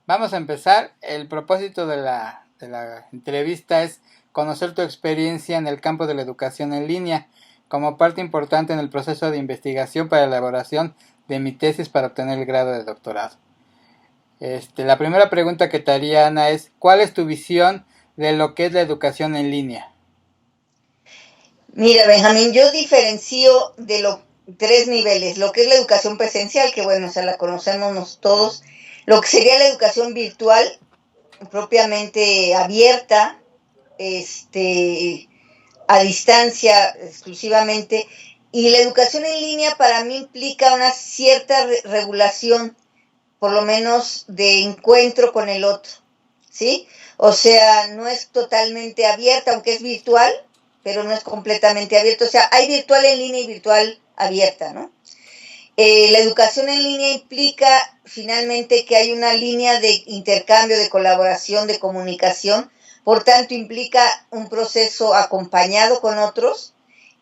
Vamos a empezar. El propósito de la entrevista es conocer tu experiencia en el campo de la educación en línea como parte importante en el proceso de investigación para la elaboración de mi tesis para obtener el grado de doctorado. La primera pregunta que te haría, Ana, es ¿cuál es tu visión de lo que es la educación en línea? Mira, Benjamín, yo diferencio de los tres niveles, lo que es la educación presencial, que bueno, se la conocemos todos, lo que sería la educación virtual, propiamente abierta, a distancia exclusivamente, y la educación en línea para mí implica una cierta regulación, por lo menos de encuentro con el otro, ¿sí? O sea, no es totalmente abierta, aunque es virtual, pero no es completamente abierta. O sea, hay virtual en línea y virtual abierta, ¿no? La educación en línea implica finalmente que hay una línea de intercambio, de colaboración, de comunicación, por tanto implica un proceso acompañado con otros,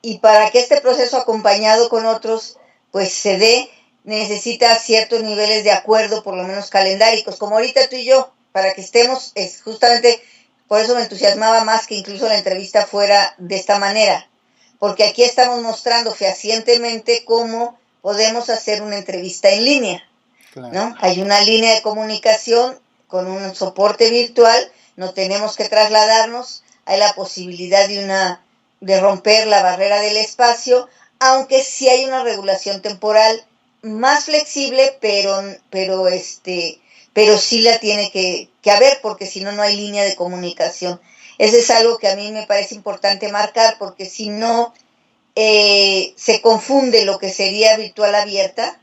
y para que este proceso acompañado con otros pues se dé, necesita ciertos niveles de acuerdo, por lo menos calendáricos, como ahorita tú y yo, para que estemos, es justamente por eso me entusiasmaba más que incluso la entrevista fuera de esta manera, porque aquí estamos mostrando fehacientemente cómo podemos hacer una entrevista en línea, Claro. ¿no? Hay una línea de comunicación con un soporte virtual, no tenemos que trasladarnos, hay la posibilidad de romper la barrera del espacio, aunque sí hay una regulación temporal más flexible, pero sí la tiene que haber, porque si no, no hay línea de comunicación. Eso es algo que a mí me parece importante marcar, porque si no, se confunde lo que sería virtual abierta.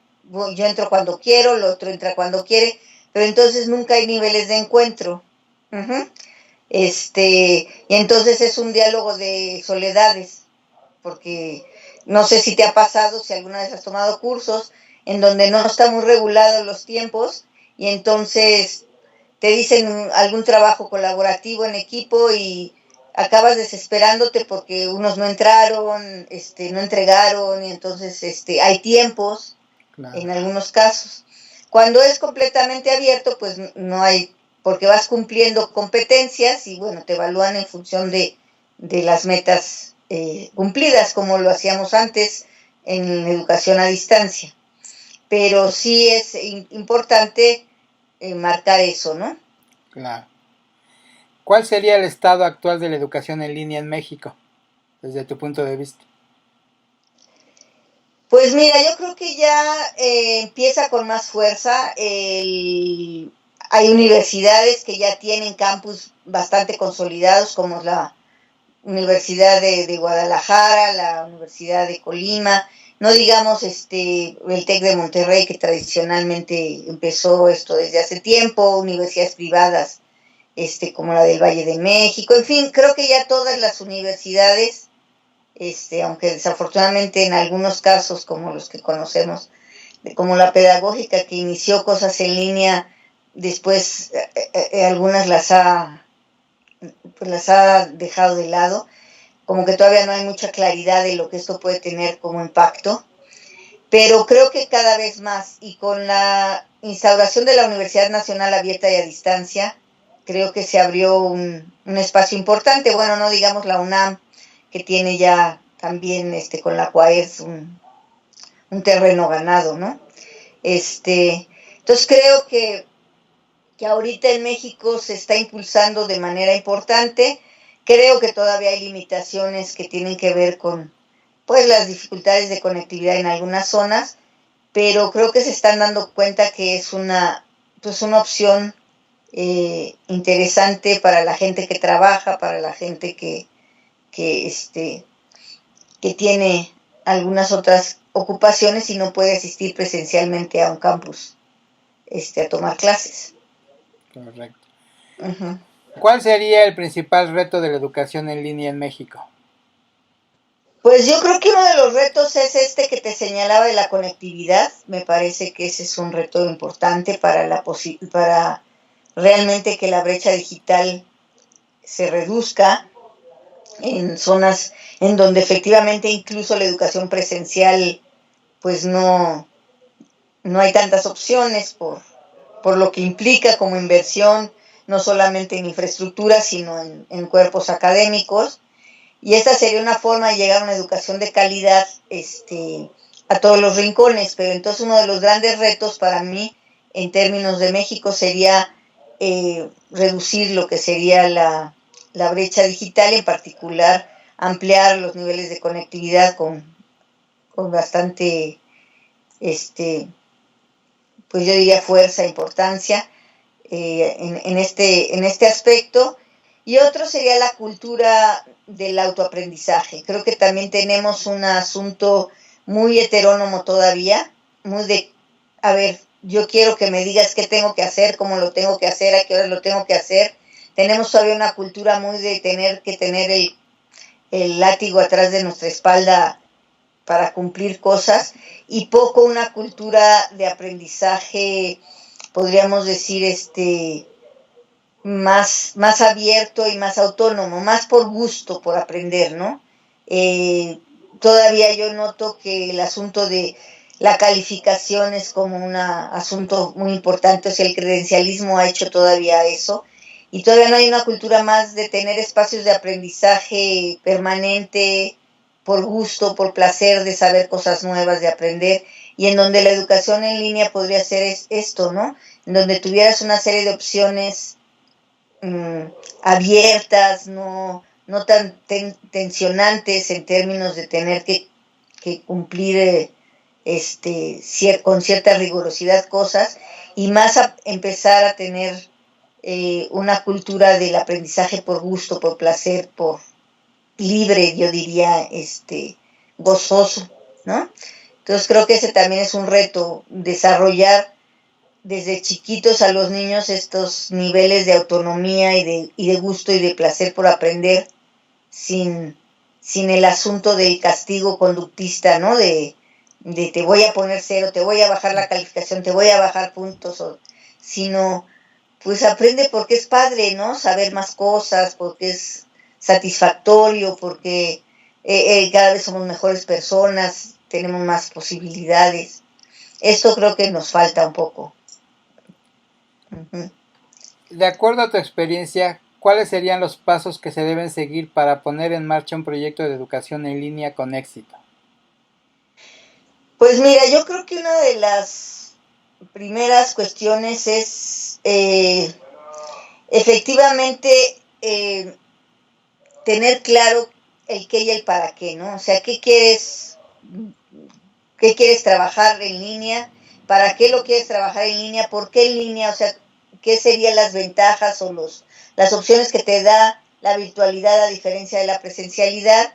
Yo entro cuando quiero, el otro entra cuando quiere, pero entonces nunca hay niveles de encuentro. Uh-huh. Y entonces es un diálogo de soledades, porque no sé si te ha pasado, si alguna vez has tomado cursos en donde no está muy regulados los tiempos, y entonces te dicen algún trabajo colaborativo en equipo y acabas desesperándote porque unos no entraron, no entregaron, y entonces hay tiempos Claro. en algunos casos. Cuando es completamente abierto, pues no hay, porque vas cumpliendo competencias y bueno, te evalúan en función de las metas cumplidas, como lo hacíamos antes en educación a distancia. Pero sí es importante marcar eso, ¿no? Claro. ¿Cuál sería el estado actual de la educación en línea en México, desde tu punto de vista? Pues mira, yo creo que ya empieza con más fuerza. Hay universidades que ya tienen campus bastante consolidados, como la Universidad de Guadalajara, la Universidad de Colima, no digamos el TEC de Monterrey, que tradicionalmente empezó esto desde hace tiempo, universidades privadas como la del Valle de México, en fin, creo que ya todas las universidades, aunque desafortunadamente en algunos casos, como los que conocemos, como la pedagógica que inició cosas en línea, después algunas las ha dejado de lado, como que todavía no hay mucha claridad de lo que esto puede tener como impacto, pero creo que cada vez más, y con la instauración de la Universidad Nacional Abierta y a Distancia, creo que se abrió un espacio importante, bueno, no digamos la UNAM, que tiene ya también con la CUAES un terreno ganado, ¿no? Entonces creo que ahorita en México se está impulsando de manera importante. Creo que todavía hay limitaciones que tienen que ver con pues las dificultades de conectividad en algunas zonas, pero creo que se están dando cuenta que es una opción interesante para la gente que trabaja, para la gente que, este, que tiene algunas otras ocupaciones y no puede asistir presencialmente a un campus a tomar clases. Correcto. Uh-huh. ¿Cuál sería el principal reto de la educación en línea en México? Pues yo creo que uno de los retos es que te señalaba de la conectividad. Me parece que ese es un reto importante para realmente que la brecha digital se reduzca en zonas en donde efectivamente incluso la educación presencial pues no hay tantas opciones por lo que implica como inversión, no solamente en infraestructura, sino en cuerpos académicos. Y esta sería una forma de llegar a una educación de calidad a todos los rincones. Pero entonces uno de los grandes retos para mí, en términos de México, sería reducir lo que sería la brecha digital, en particular ampliar los niveles de conectividad con bastante, pues yo diría fuerza, importancia en este aspecto. Y otro sería la cultura del autoaprendizaje. Creo que también tenemos un asunto muy heterónomo todavía, muy de, a ver, yo quiero que me digas qué tengo que hacer, cómo lo tengo que hacer, a qué hora lo tengo que hacer. Tenemos todavía una cultura muy de tener que tener el látigo atrás de nuestra espalda para cumplir cosas, y poco una cultura de aprendizaje, podríamos decir, más abierto y más autónomo, más por gusto, por aprender, ¿no? Todavía yo noto que el asunto de la calificación es como un asunto muy importante, o sea, el credencialismo ha hecho todavía eso, y todavía no hay una cultura más de tener espacios de aprendizaje permanente, por gusto, por placer de saber cosas nuevas, de aprender, y en donde la educación en línea podría ser esto, ¿no? En donde tuvieras una serie de opciones abiertas, no tan tensionantes en términos de tener que cumplir con cierta rigurosidad cosas, y más empezar a tener una cultura del aprendizaje por gusto, por placer, por libre, yo diría, gozoso, ¿no? Entonces creo que ese también es un reto, desarrollar desde chiquitos a los niños estos niveles de autonomía y de gusto y de placer por aprender, sin el asunto del castigo conductista, ¿no? De te voy a poner cero, te voy a bajar la calificación, te voy a bajar puntos, sino pues aprende porque es padre, ¿no? Saber más cosas, porque es satisfactorio, porque cada vez somos mejores personas, tenemos más posibilidades. Esto creo que nos falta un poco. De acuerdo a tu experiencia, ¿cuáles serían los pasos que se deben seguir para poner en marcha un proyecto de educación en línea con éxito? Pues mira, yo creo que una de las primeras cuestiones es efectivamente tener claro el qué y el para qué, ¿no? O sea, qué quieres trabajar en línea, para qué lo quieres trabajar en línea, por qué en línea, o sea, qué serían las ventajas o las opciones que te da la virtualidad a diferencia de la presencialidad.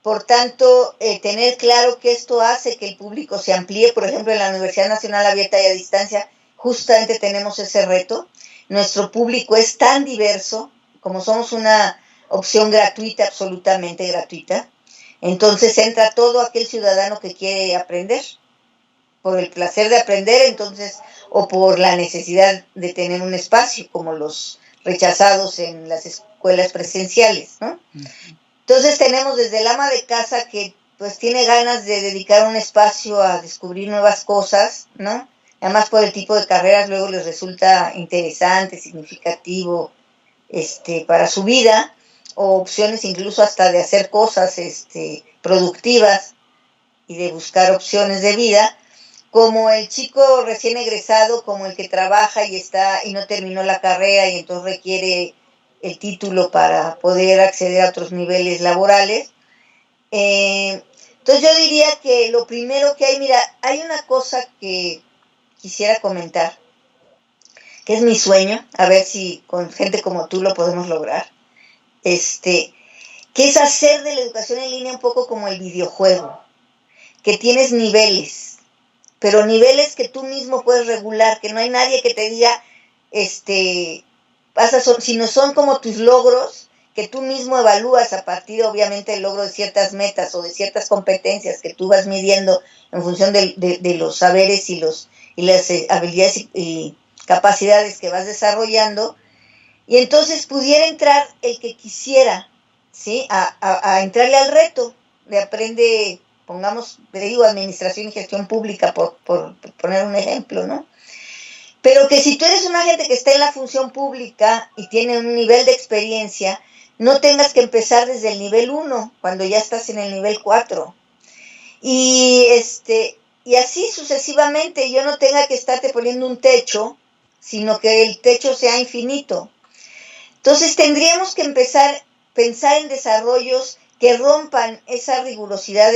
Por tanto, tener claro que esto hace que el público se amplíe. Por ejemplo, en la Universidad Nacional Abierta y a Distancia, justamente tenemos ese reto. Nuestro público es tan diverso, como somos una opción gratuita, absolutamente gratuita. Entonces entra todo aquel ciudadano que quiere aprender, por el placer de aprender, entonces, o por la necesidad de tener un espacio, como los rechazados en las escuelas presenciales, ¿no? Entonces tenemos desde el ama de casa que pues tiene ganas de dedicar un espacio a descubrir nuevas cosas, ¿no? Además por el tipo de carreras luego les resulta interesante, significativo, para su vida, o opciones incluso hasta de hacer cosas, productivas y de buscar opciones de vida, como el chico recién egresado, como el que trabaja y no terminó la carrera y entonces requiere el título para poder acceder a otros niveles laborales. Entonces yo diría que lo primero que hay, mira, hay una cosa que quisiera comentar, que es mi sueño, a ver si con gente como tú lo podemos lograr, que es hacer de la educación en línea un poco como el videojuego, que tienes niveles, pero niveles que tú mismo puedes regular, que no hay nadie que te diga, sino son como tus logros, que tú mismo evalúas a partir, obviamente, del logro de ciertas metas o de ciertas competencias que tú vas midiendo en función de los saberes y las habilidades y capacidades que vas desarrollando. Y entonces pudiera entrar el que quisiera, ¿sí? A entrarle al reto de aprende, pongamos, te digo, administración y gestión pública, por poner un ejemplo, ¿no? pero que si tú eres una gente que está en la función pública y tiene un nivel de experiencia, no tengas que empezar desde el nivel 1, cuando ya estás en el nivel 4. Y, y así sucesivamente, yo no tenga que estarte poniendo un techo, sino que el techo sea infinito. Entonces tendríamos que empezar a pensar en desarrollos que rompan esa rigurosidad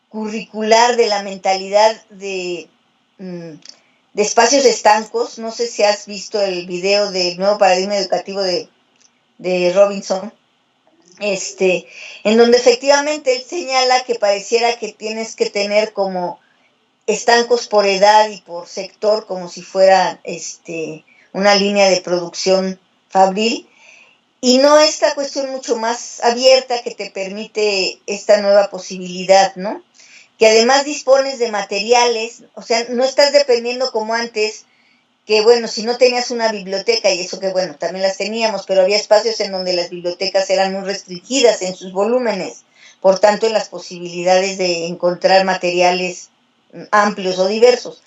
curricular de la mentalidad de espacios estancos. No sé si has visto el video del nuevo paradigma educativo de Robinson, en donde efectivamente él señala que pareciera que tienes que tener como estancos por edad y por sector, como si fuera una línea de producción fabril, y no esta cuestión mucho más abierta que te permite esta nueva posibilidad, ¿no? Que además dispones de materiales, o sea, no estás dependiendo como antes, que bueno, si no tenías una biblioteca, y eso que bueno, también las teníamos, pero había espacios en donde las bibliotecas eran muy restringidas en sus volúmenes, por tanto en las posibilidades de encontrar materiales amplios o diversos.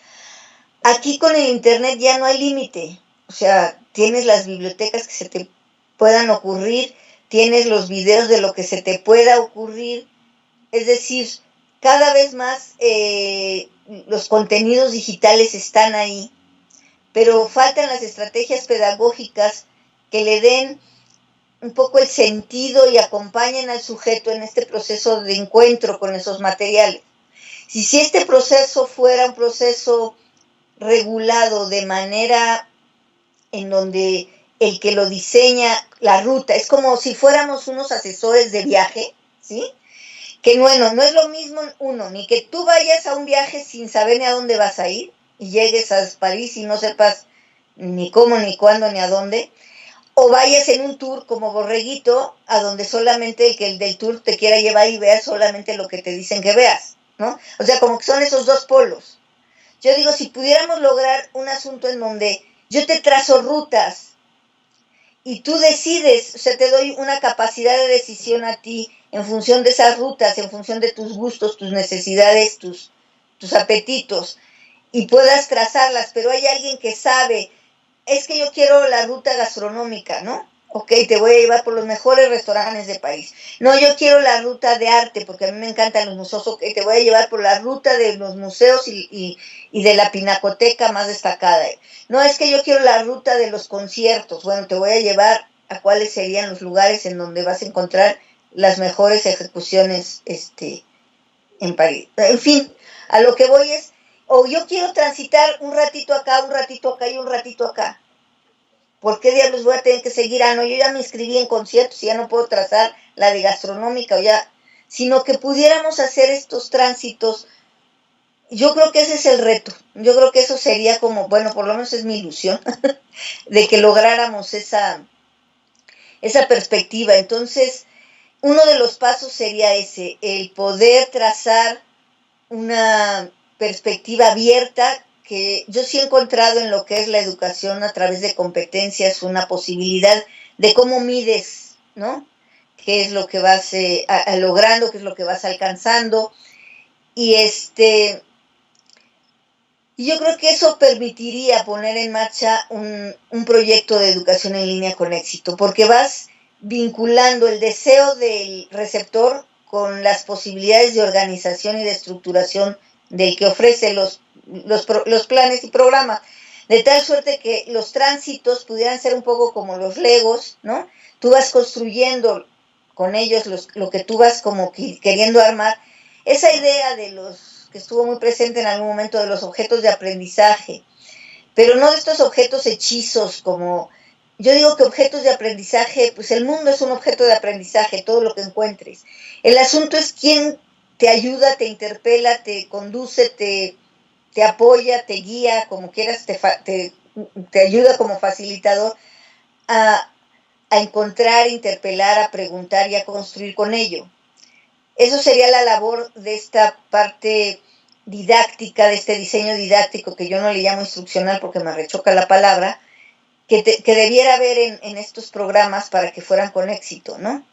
Aquí con el internet ya no hay límite, o sea, tienes las bibliotecas que se te puedan ocurrir, tienes los videos de lo que se te pueda ocurrir, es decir, cada vez más los contenidos digitales están ahí, pero faltan las estrategias pedagógicas que le den un poco el sentido y acompañen al sujeto en este proceso de encuentro con esos materiales. Si este proceso fuera un proceso regulado de manera en donde el que lo diseña, la ruta, es como si fuéramos unos asesores de viaje, ¿sí? Que bueno, no es lo mismo ni que tú vayas a un viaje sin saber ni a dónde vas a ir y llegues a París y no sepas ni cómo, ni cuándo, ni a dónde, o vayas en un tour como borreguito a donde solamente el del tour te quiera llevar y veas solamente lo que te dicen que veas, ¿no? O sea, como que son esos dos polos. Yo digo, si pudiéramos lograr un asunto en donde yo te trazo rutas y tú decides, o sea, te doy una capacidad de decisión a ti en función de esas rutas, en función de tus gustos, tus necesidades, tus apetitos, y puedas trazarlas, pero hay alguien que sabe, es que yo quiero la ruta gastronómica, ¿no? Ok, te voy a llevar por los mejores restaurantes de París. No, yo quiero la ruta de arte, porque a mí me encantan los museos. Ok, te voy a llevar por la ruta de los museos y de la pinacoteca más destacada. No, es que yo quiero la ruta de los conciertos. Bueno, te voy a llevar a cuáles serían los lugares en donde vas a encontrar las mejores ejecuciones en París. En fin, a lo que voy es, o yo quiero transitar un ratito acá y un ratito acá. ¿Por qué diablos voy a tener que seguir? No, yo ya me inscribí en conciertos y ya no puedo trazar la de gastronómica o ya, sino que pudiéramos hacer estos tránsitos. Yo creo que ese es el reto. Yo creo que eso sería como, bueno, por lo menos es mi ilusión, de que lográramos esa perspectiva. Entonces, uno de los pasos sería ese, el poder trazar una perspectiva abierta, que yo sí he encontrado en lo que es la educación a través de competencias una posibilidad de cómo mides, ¿no? Qué es lo que vas logrando, qué es lo que vas alcanzando. Y yo creo que eso permitiría poner en marcha un proyecto de educación en línea con éxito, porque vas vinculando el deseo del receptor con las posibilidades de organización y de estructuración del que ofrece los planes y programas, de tal suerte que los tránsitos pudieran ser un poco como los legos, ¿no? Tú vas construyendo con ellos lo que tú vas como queriendo armar. Esa idea de los que estuvo muy presente en algún momento de los objetos de aprendizaje, pero no de estos objetos hechizos como, yo digo que objetos de aprendizaje, pues el mundo es un objeto de aprendizaje, todo lo que encuentres. El asunto es quién te ayuda, te interpela, te conduce, te apoya, te guía, como quieras, te ayuda como facilitador a encontrar, interpelar, a preguntar y a construir con ello. Eso sería la labor de esta parte didáctica, de este diseño didáctico, que yo no le llamo instruccional porque me rechoca la palabra, que debiera haber en estos programas para que fueran con éxito, ¿no?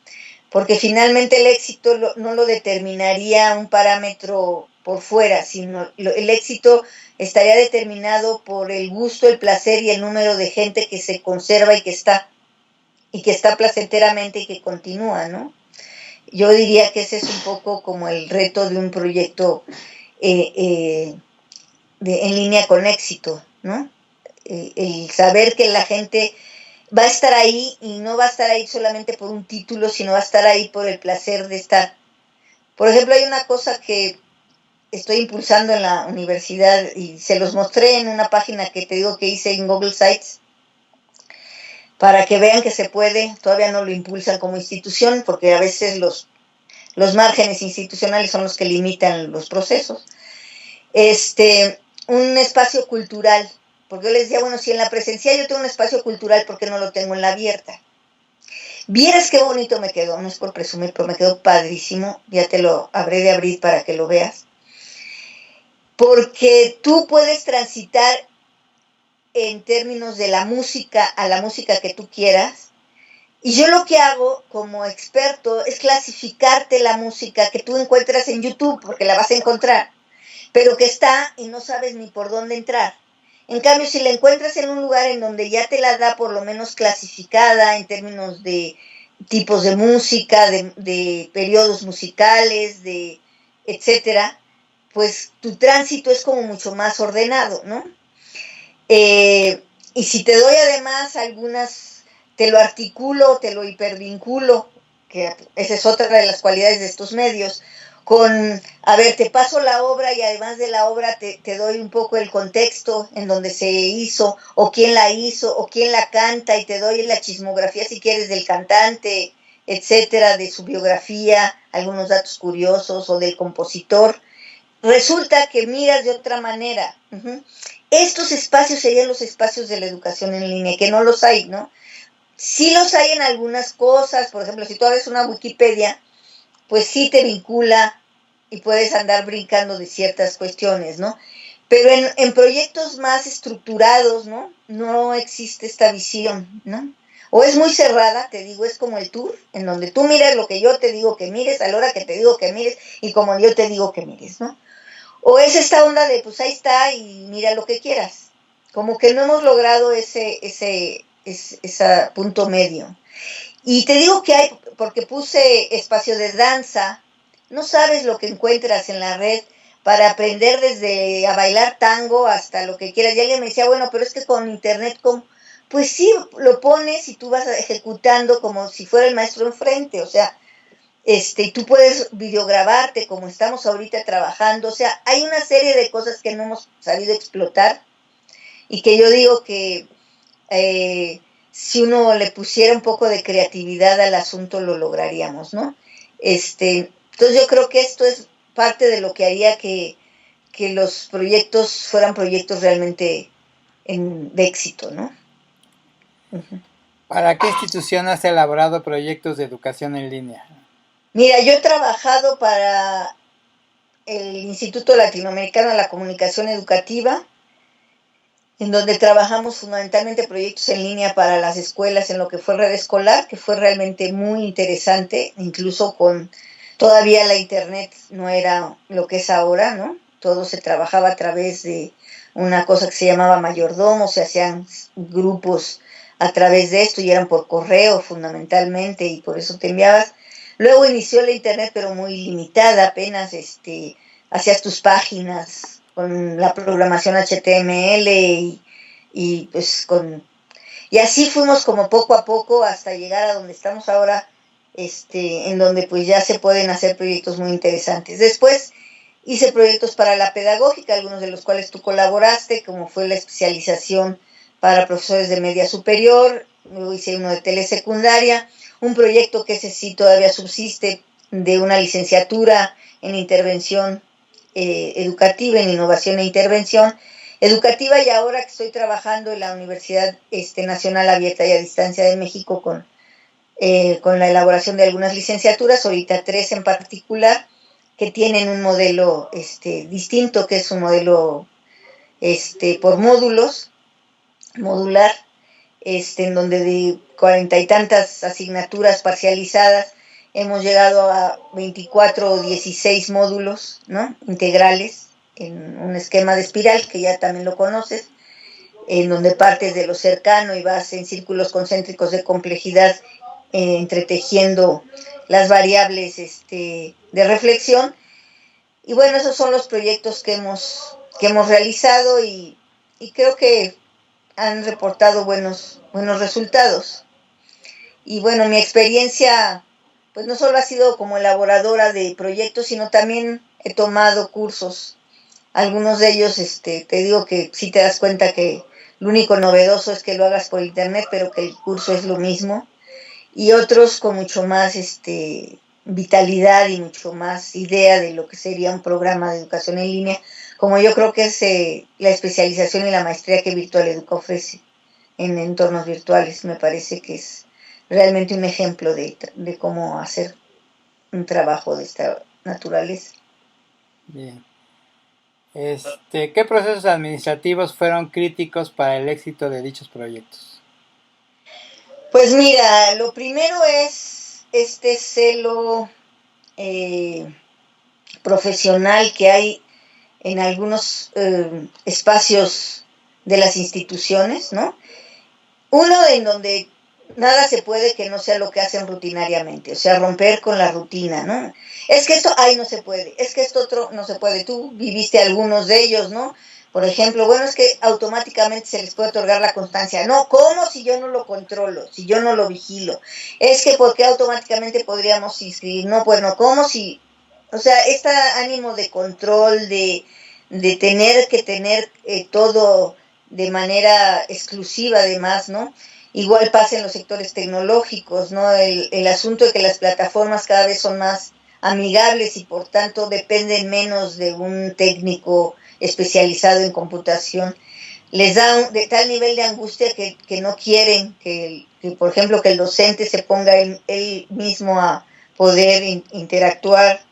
Porque finalmente el éxito no lo determinaría un parámetro por fuera, sino el éxito estaría determinado por el gusto, el placer y el número de gente que se conserva y que está placenteramente y que continúa, ¿no? Yo diría que ese es un poco como el reto de un proyecto en línea con éxito, ¿no? El saber que la gente va a estar ahí y no va a estar ahí solamente por un título, sino va a estar ahí por el placer de estar. Por ejemplo, hay una cosa que estoy impulsando en la universidad y se los mostré en una página que te digo que hice en Google Sites para que vean que se puede. Todavía no lo impulsan como institución porque a veces los márgenes institucionales son los que limitan los procesos. Un espacio cultural, porque yo les decía, bueno, si en la presencial yo tengo un espacio cultural, ¿por qué no lo tengo en la abierta? Vieras qué bonito me quedó, no es por presumir, pero me quedó padrísimo, ya te lo habré de abrir para que lo veas, porque tú puedes transitar en términos de la música a la música que tú quieras, y yo lo que hago como experto es clasificarte la música que tú encuentras en YouTube, porque la vas a encontrar, pero que está y no sabes ni por dónde entrar. En cambio, si la encuentras en un lugar en donde ya te la da por lo menos clasificada en términos de tipos de música, de periodos musicales, de etcétera, pues tu tránsito es como mucho más ordenado, ¿no? Y si te doy además algunas, te lo articulo, te lo hipervinculo, que esa es otra de las cualidades de estos medios, con, a ver, te paso la obra y además de la obra te doy un poco el contexto en donde se hizo, o quién la hizo, o quién la canta, y te doy la chismografía si quieres del cantante, etcétera, de su biografía, algunos datos curiosos, o del compositor. Resulta que miras de otra manera. Estos espacios serían los espacios de la educación en línea, que no los hay, ¿no? Sí los hay en algunas cosas, por ejemplo, si tú abres una Wikipedia, pues sí te vincula y puedes andar brincando de ciertas cuestiones, ¿no? Pero en proyectos más estructurados, ¿no? No existe esta visión, ¿no? O es muy cerrada, te digo, es como el tour, en donde tú miras lo que yo te digo que mires, a la hora que te digo que mires y como yo te digo que mires, ¿no? O es esta onda de, pues ahí está y mira lo que quieras. Como que no hemos logrado ese punto medio. Y te digo que hay, porque puse espacio de danza, no sabes lo que encuentras en la red para aprender desde a bailar tango hasta lo que quieras. Y alguien me decía, bueno, pero es que con internet, pues sí, lo pones y tú vas ejecutando como si fuera el maestro enfrente, o sea, y tú puedes videograbarte como estamos ahorita trabajando, o sea, hay una serie de cosas que no hemos sabido explotar y que yo digo que si uno le pusiera un poco de creatividad al asunto lo lograríamos, ¿no? Entonces yo creo que esto es parte de lo que haría que los proyectos fueran proyectos realmente de éxito, ¿no? Uh-huh. ¿Para qué institución has elaborado proyectos de educación en línea? Mira, yo he trabajado para el Instituto Latinoamericano de la Comunicación Educativa, en donde trabajamos fundamentalmente proyectos en línea para las escuelas en lo que fue red escolar, que fue realmente muy interesante, incluso con todavía la internet no era lo que es ahora, ¿no? Todo se trabajaba a través de una cosa que se llamaba mayordomo, se hacían grupos a través de esto y eran por correo fundamentalmente y por eso te enviabas. Luego inició la internet pero muy limitada, apenas hacías tus páginas con la programación HTML y pues y así fuimos como poco a poco hasta llegar a donde estamos ahora, en donde pues ya se pueden hacer proyectos muy interesantes. Después hice proyectos para la pedagógica, algunos de los cuales tú colaboraste, como fue la especialización para profesores de media superior, luego hice uno de telesecundaria, un proyecto que ese sí todavía subsiste, de una licenciatura en intervención educativa, en innovación e intervención educativa, y ahora que estoy trabajando en la Universidad Nacional Abierta y a Distancia de México con la elaboración de algunas licenciaturas, ahorita 3 en particular, que tienen un modelo distinto, que es un modelo por módulos, modular, en donde de 40 y tantas asignaturas parcializadas hemos llegado a 24 o 16 módulos, ¿no? Integrales en un esquema de espiral que ya también lo conoces, en donde partes de lo cercano y vas en círculos concéntricos de complejidad, entretejiendo las variables de reflexión. Y bueno, esos son los proyectos que hemos realizado y creo que han reportado buenos resultados. Y bueno, mi experiencia, pues no solo ha sido como elaboradora de proyectos, sino también he tomado cursos. Algunos de ellos, te digo que sí te das cuenta que lo único novedoso es que lo hagas por internet, pero que el curso es lo mismo. Y otros con mucho más vitalidad y mucho más idea de lo que sería un programa de educación en línea, como yo creo que es la especialización y la maestría que Virtual Educa ofrece en entornos virtuales. Me parece que es realmente un ejemplo de cómo hacer un trabajo de esta naturaleza. Bien. ¿Qué procesos administrativos fueron críticos para el éxito de dichos proyectos? Pues mira, lo primero es este celo profesional que hay en algunos espacios de las instituciones, ¿no? Uno en donde nada se puede que no sea lo que hacen rutinariamente, o sea, romper con la rutina, ¿no? Es que esto, ay, no se puede, es que esto otro no se puede, tú viviste algunos de ellos, ¿no? Por ejemplo, bueno, es que automáticamente se les puede otorgar la constancia. No, ¿cómo si yo no lo controlo, si yo no lo vigilo? Es que ¿por qué automáticamente podríamos inscribir? No, pues no, ¿cómo si? O sea, este ánimo de control, de tener que tener todo de manera exclusiva además, ¿no? Igual pasa en los sectores tecnológicos, ¿no? El asunto de que las plataformas cada vez son más amigables y por tanto dependen menos de un técnico especializado en computación. Les da de tal nivel de angustia que no quieren por ejemplo, que el docente se ponga él mismo a poder interactuar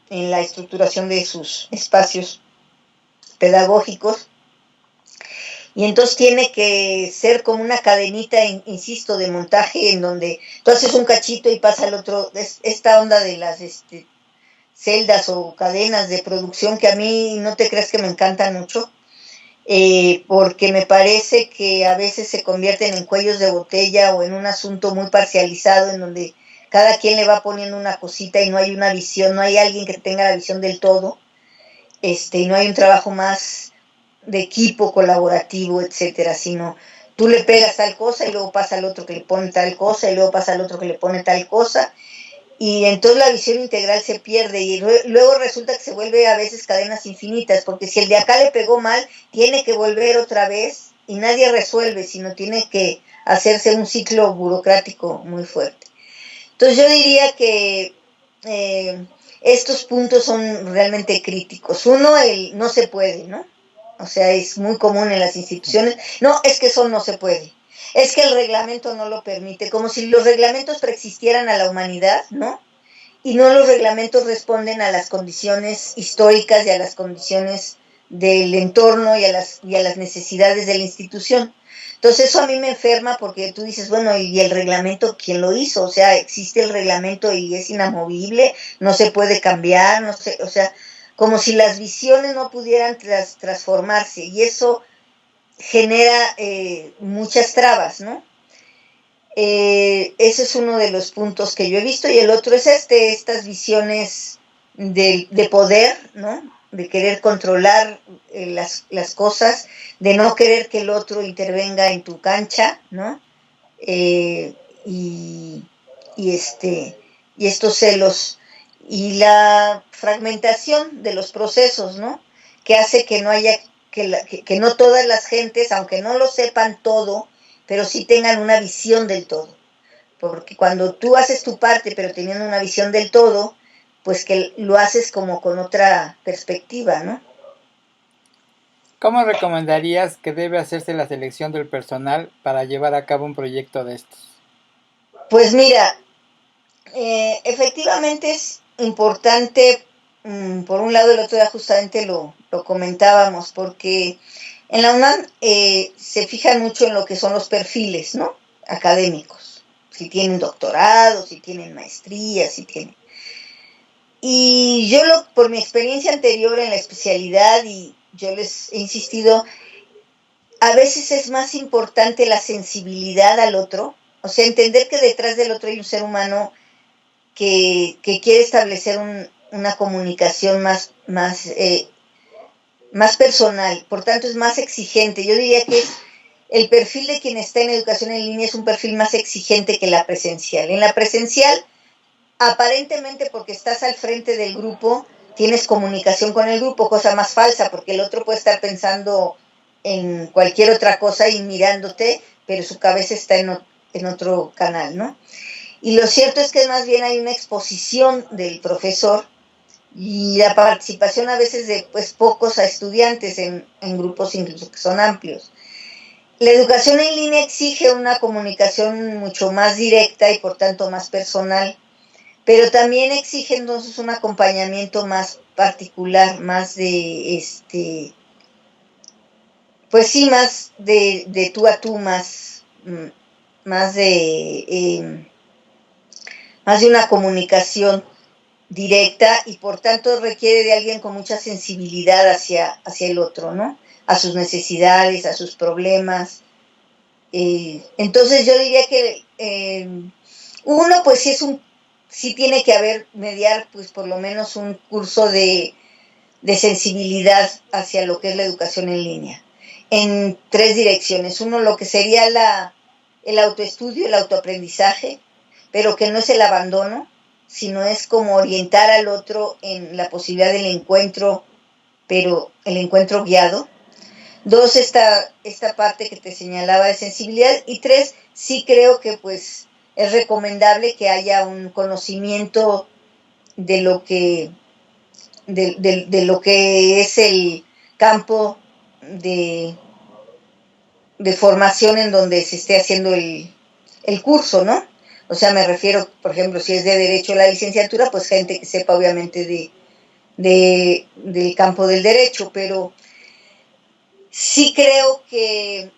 en la estructuración de sus espacios pedagógicos. Y entonces tiene que ser como una cadenita, insisto, de montaje en donde tú haces un cachito y pasa al otro. Esta onda de las celdas o cadenas de producción que a mí no te creas que me encantan mucho, porque me parece que a veces se convierten en cuellos de botella o en un asunto muy parcializado en donde cada quien le va poniendo una cosita y no hay una visión, no hay alguien que tenga la visión del todo, y no hay un trabajo más de equipo colaborativo, etcétera, sino tú le pegas tal cosa y luego pasa al otro que le pone tal cosa y luego pasa al otro que le pone tal cosa y entonces la visión integral se pierde y luego resulta que se vuelve a veces cadenas infinitas, porque si el de acá le pegó mal, tiene que volver otra vez y nadie resuelve, sino tiene que hacerse un ciclo burocrático muy fuerte. Entonces yo diría que estos puntos son realmente críticos. Uno, el no se puede, ¿no? O sea, es muy común en las instituciones. No, es que eso no se puede. Es que el reglamento no lo permite, como si los reglamentos preexistieran a la humanidad, ¿no? Y no los reglamentos responden a las condiciones históricas y a las condiciones del entorno y a las necesidades de la institución. Entonces eso a mí me enferma porque tú dices, bueno, ¿y el reglamento quién lo hizo? O sea, existe el reglamento y es inamovible, no se puede cambiar, no sé, o sea, como si las visiones no pudieran transformarse y eso genera muchas trabas, ¿no? Ese es uno de los puntos que yo he visto y el otro es estas visiones de poder, ¿no? De querer controlar las cosas, de no querer que el otro intervenga en tu cancha, ¿no? Eh, y, y estos celos y la fragmentación de los procesos, ¿no? Que hace que no haya, que no todas las gentes, aunque no lo sepan todo, pero sí tengan una visión del todo. Porque cuando tú haces tu parte, pero teniendo una visión del todo, pues que lo haces como con otra perspectiva, ¿no? ¿Cómo recomendarías que debe hacerse la selección del personal para llevar a cabo un proyecto de estos? Pues mira, efectivamente es importante, por un lado, el otro día justamente lo comentábamos, porque en la UNAM se fijan mucho en lo que son los perfiles, ¿no? Académicos. si tienen doctorado, si tienen maestría, si tienen... Y yo por mi experiencia anterior en la especialidad, y yo les he insistido, a veces es más importante la sensibilidad al otro, o sea, entender que detrás del otro hay un ser humano que quiere establecer una comunicación más personal, por tanto es más exigente. Yo diría que el perfil de quien está en educación en línea es un perfil más exigente que la presencial. En la presencial, aparentemente porque estás al frente del grupo, tienes comunicación con el grupo, cosa más falsa, porque el otro puede estar pensando en cualquier otra cosa y mirándote, pero su cabeza está en otro canal, ¿no? Y lo cierto es que más bien hay una exposición del profesor y la participación a veces de pues pocos a estudiantes en grupos incluso que son amplios. La educación en línea exige una comunicación mucho más directa y por tanto más personal, pero también exige entonces un acompañamiento más particular, más de pues sí, más de tú a tú, más de una comunicación directa y por tanto requiere de alguien con mucha sensibilidad hacia el otro, ¿no? A sus necesidades, a sus problemas. Entonces yo diría que uno, pues sí tiene que mediar, pues por lo menos un curso de sensibilidad hacia lo que es la educación en línea, en 3 direcciones. Uno, lo que sería el autoestudio, el autoaprendizaje, pero que no es el abandono, sino es como orientar al otro en la posibilidad del encuentro, pero el encuentro guiado. 2, esta parte que te señalaba de sensibilidad. Y 3, sí creo que pues es recomendable que haya un conocimiento de lo que lo que es el campo de formación en donde se esté haciendo el curso, ¿no? O sea, me refiero, por ejemplo, si es de Derecho la licenciatura, pues gente que sepa obviamente del campo del derecho, pero sí creo que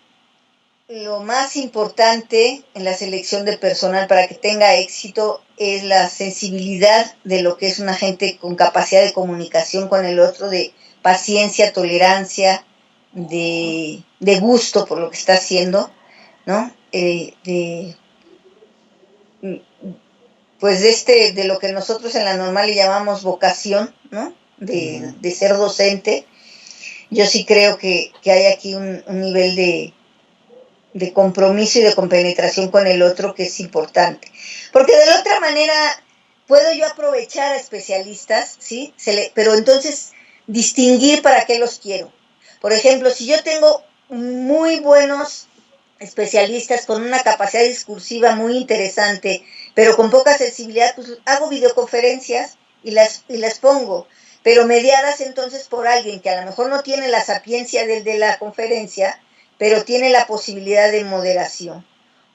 lo más importante en la selección de personal para que tenga éxito es la sensibilidad de lo que es una gente con capacidad de comunicación con el otro, de paciencia, tolerancia, de gusto por lo que está haciendo, ¿no? Pues de lo que nosotros en la normal le llamamos vocación, ¿no? De ser docente. Yo sí creo que hay aquí un nivel de compromiso y de compenetración con el otro que es importante. Porque de la otra manera puedo yo aprovechar a especialistas, ¿sí? Pero entonces distinguir para qué los quiero. Por ejemplo, si yo tengo muy buenos especialistas con una capacidad discursiva muy interesante, pero con poca sensibilidad, pues hago videoconferencias y las pongo, pero mediadas entonces por alguien que a lo mejor no tiene la sapiencia de la conferencia, pero tiene la posibilidad de moderación.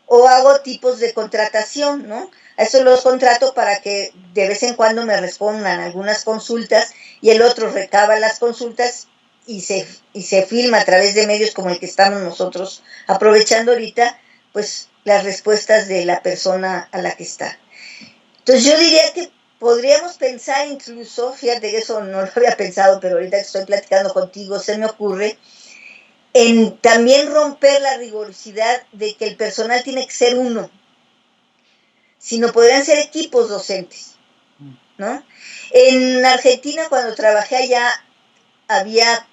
O hago tipos de contratación, ¿no? A eso los contrato para que de vez en cuando me respondan algunas consultas y el otro recaba las consultas y se filma a través de medios como el que estamos nosotros aprovechando ahorita, pues las respuestas de la persona a la que está. Entonces yo diría que podríamos pensar incluso, fíjate que eso no lo había pensado, pero ahorita que estoy platicando contigo se me ocurre, en también romper la rigurosidad de que el personal tiene que ser uno, sino podrían ser equipos docentes, ¿no? En Argentina, cuando trabajé allá, había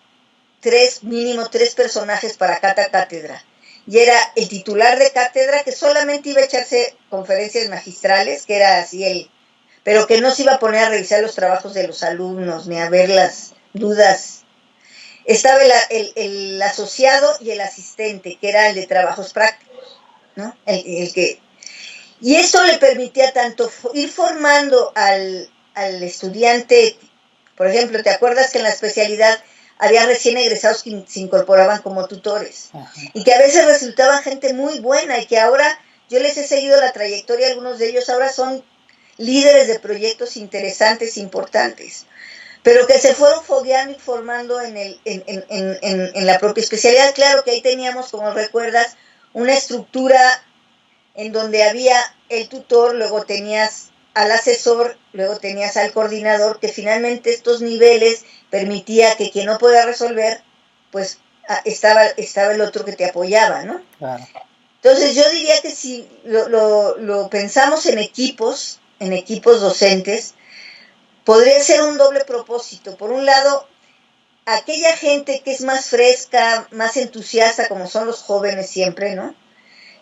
mínimo tres personajes para cada cátedra. Y era el titular de cátedra, que solamente iba a echarse conferencias magistrales, que era así pero que no se iba a poner a revisar los trabajos de los alumnos, ni a ver las dudas. Estaba el asociado y el asistente, que era el de trabajos prácticos, ¿no? Y eso le permitía tanto ir formando al estudiante. Por ejemplo, ¿te acuerdas que en la especialidad había recién egresados que se incorporaban como tutores? Ajá. Y que a veces resultaban gente muy buena y que ahora yo les he seguido la trayectoria, algunos de ellos ahora son líderes de proyectos interesantes, importantes, pero que se fueron fogueando y formando en la propia especialidad. Claro que ahí teníamos, como recuerdas, una estructura en donde había el tutor, luego tenías al asesor, luego tenías al coordinador, que finalmente estos niveles permitía que quien no podía resolver, pues estaba el otro que te apoyaba, ¿no? Claro. Entonces yo diría que si lo pensamos en equipos docentes, podría ser un doble propósito. Por un lado, aquella gente que es más fresca, más entusiasta, como son los jóvenes siempre, ¿no?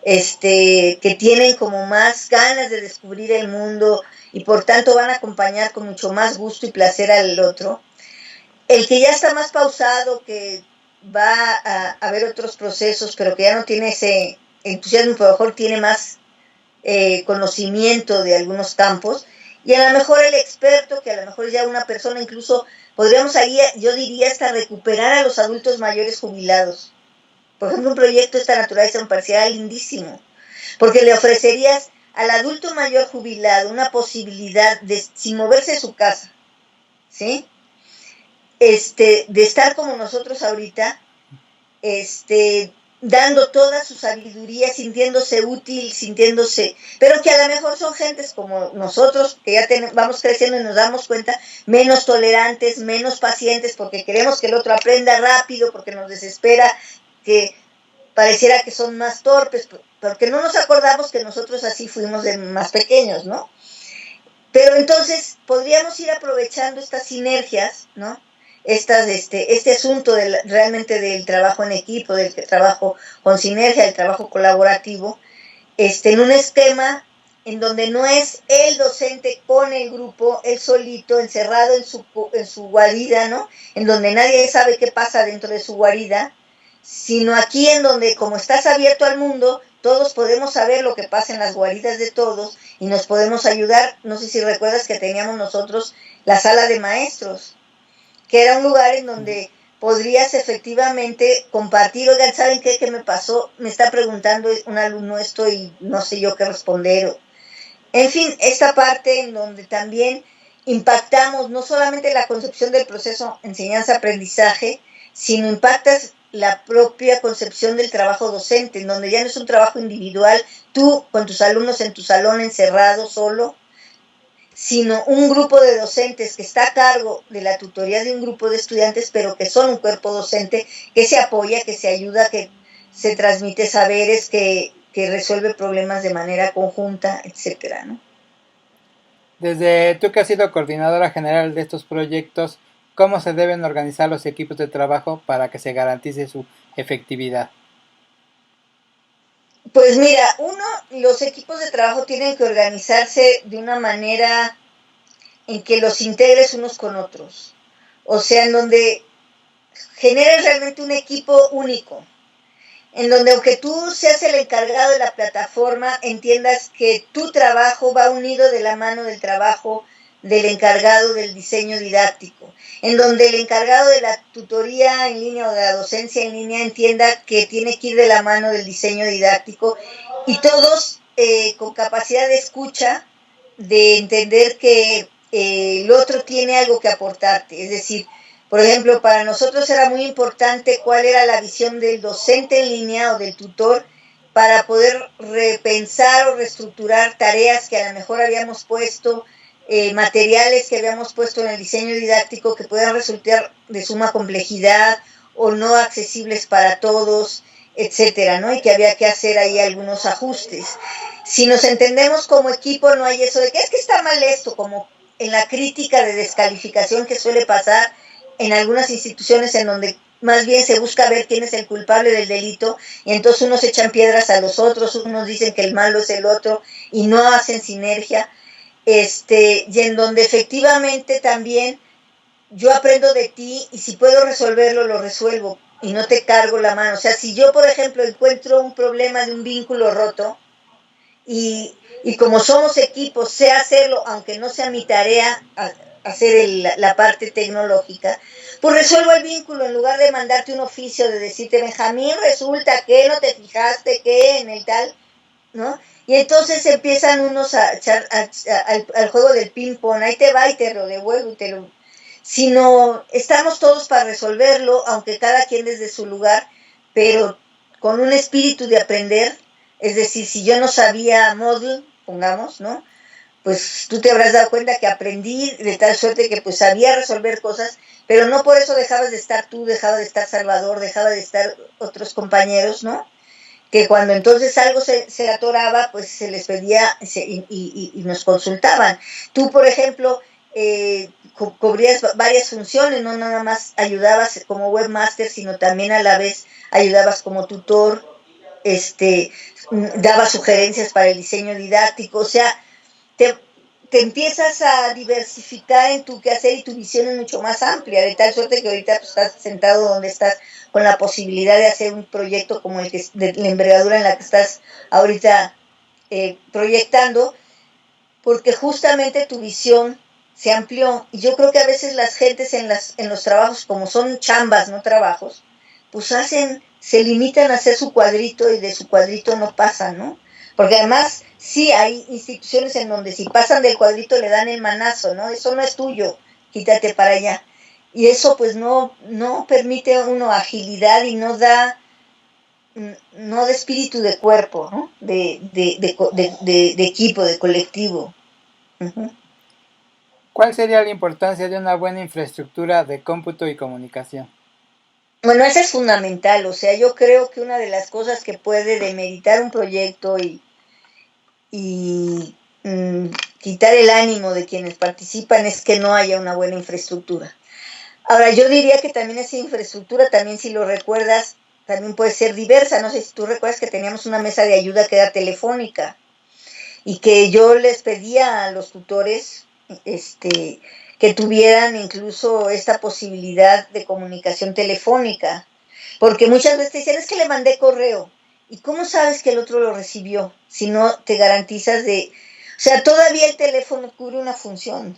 Que tienen como más ganas de descubrir el mundo y por tanto van a acompañar con mucho más gusto y placer al otro. El que ya está más pausado, que va a ver otros procesos, pero que ya no tiene ese entusiasmo, pero a lo mejor tiene más conocimiento de algunos campos, y a lo mejor el experto, que a lo mejor ya una persona, incluso podríamos ahí, yo diría, hasta recuperar a los adultos mayores jubilados. Por ejemplo, un proyecto de esta naturaleza me parecía lindísimo, porque le ofrecerías al adulto mayor jubilado una posibilidad de, sin moverse de su casa, ¿sí? De estar como nosotros ahorita, dando toda su sabiduría, sintiéndose útil, pero que a lo mejor son gentes como nosotros, que ya vamos creciendo y nos damos cuenta, menos tolerantes, menos pacientes, porque queremos que el otro aprenda rápido, porque nos desespera, que pareciera que son más torpes, porque no nos acordamos que nosotros así fuimos de más pequeños, ¿no? Pero entonces podríamos ir aprovechando estas sinergias, ¿no? Este asunto realmente del trabajo en equipo, del trabajo con sinergia, del trabajo colaborativo, en un esquema en donde no es el docente con el grupo, él solito, encerrado en su guarida, ¿no? En donde nadie sabe qué pasa dentro de su guarida, sino aquí en donde, como estás abierto al mundo, todos podemos saber lo que pasa en las guaridas de todos y nos podemos ayudar. No sé si recuerdas que teníamos nosotros la sala de maestros, que era un lugar en donde podrías efectivamente compartir. Oigan, ¿saben qué me pasó? Me está preguntando un alumno esto y no sé yo qué responder. En fin, esta parte en donde también impactamos no solamente la concepción del proceso enseñanza-aprendizaje, sino impactas la propia concepción del trabajo docente, en donde ya no es un trabajo individual, tú con tus alumnos en tu salón encerrado solo, sino un grupo de docentes que está a cargo de la tutoría de un grupo de estudiantes, pero que son un cuerpo docente que se apoya, que se ayuda, que se transmite saberes, que resuelve problemas de manera conjunta, etcétera, ¿no? Desde tú que has sido coordinadora general de estos proyectos, ¿cómo se deben organizar los equipos de trabajo para que se garantice su efectividad? Pues mira, los equipos de trabajo tienen que organizarse de una manera en que los integres unos con otros. O sea, en donde generes realmente un equipo único, en donde aunque tú seas el encargado de la plataforma, entiendas que tu trabajo va unido de la mano del trabajo del encargado del diseño didáctico, en donde el encargado de la tutoría en línea o de la docencia en línea entienda que tiene que ir de la mano del diseño didáctico y todos con capacidad de escucha, de entender que el otro tiene algo que aportarte, es decir, por ejemplo, para nosotros era muy importante cuál era la visión del docente en línea o del tutor para poder repensar o reestructurar tareas que a lo mejor habíamos puesto, materiales que habíamos puesto en el diseño didáctico que puedan resultar de suma complejidad o no accesibles para todos, etcétera, ¿no? Y que había que hacer ahí algunos ajustes. Si nos entendemos como equipo, no hay eso de que es que está mal esto, como en la crítica de descalificación que suele pasar en algunas instituciones en donde más bien se busca ver quién es el culpable del delito y entonces unos echan piedras a los otros, unos dicen que el malo es el otro y no hacen sinergia, y en donde efectivamente también yo aprendo de ti y si puedo resolverlo, lo resuelvo y no te cargo la mano. O sea, si yo, por ejemplo, encuentro un problema de un vínculo roto y como somos equipos, sé hacerlo, aunque no sea mi tarea hacer la parte tecnológica, pues resuelvo el vínculo en lugar de mandarte un oficio de decirte, Benjamín, resulta que no te fijaste que en el tal, ¿no? Y entonces empiezan unos a echar al juego del ping-pong, ahí te va y te lo devuelvo y te lo... Sino estamos todos para resolverlo, aunque cada quien desde su lugar, pero con un espíritu de aprender, Es decir, si yo no sabía Moodle, pongamos, ¿no? Pues tú te habrás dado cuenta que aprendí de tal suerte que pues sabía resolver cosas, pero no por eso dejabas de estar tú, dejaba de estar Salvador, dejaba de estar otros compañeros, ¿no? Que cuando entonces algo se atoraba, pues se les pedía y nos consultaban. Tú, por ejemplo, cubrías varias funciones, no nada más ayudabas como webmaster, sino también a la vez ayudabas como tutor, dabas sugerencias para el diseño didáctico, o sea, te, te empiezas a diversificar en tu quehacer y tu visión es mucho más amplia, de tal suerte que ahorita pues, estás sentado donde estás con la posibilidad de hacer un proyecto como el que de la envergadura en la que estás ahorita proyectando, porque justamente tu visión se amplió. Y yo creo que a veces las gentes en los trabajos, como son chambas, no trabajos, pues se limitan a hacer su cuadrito y de su cuadrito no pasan, ¿no? Porque además, sí, hay instituciones en donde si pasan del cuadrito le dan el manazo, ¿no? Eso no es tuyo, quítate para allá. Y eso pues no permite a uno agilidad y no de espíritu de cuerpo, ¿no? De equipo, de colectivo. Uh-huh. ¿Cuál sería la importancia de una buena infraestructura de cómputo y comunicación? Bueno, eso es fundamental, o sea, yo creo que una de las cosas que puede demeritar un proyecto y quitar el ánimo de quienes participan es que no haya una buena infraestructura. Ahora, yo diría que también esa infraestructura, también si lo recuerdas, también puede ser diversa. No sé si tú recuerdas que teníamos una mesa de ayuda que era telefónica y que yo les pedía a los tutores que tuvieran incluso esta posibilidad de comunicación telefónica, porque muchas veces te dicen, es que le mandé correo, ¿y cómo sabes que el otro lo recibió? Si no te garantizas o sea, todavía el teléfono cubre una función,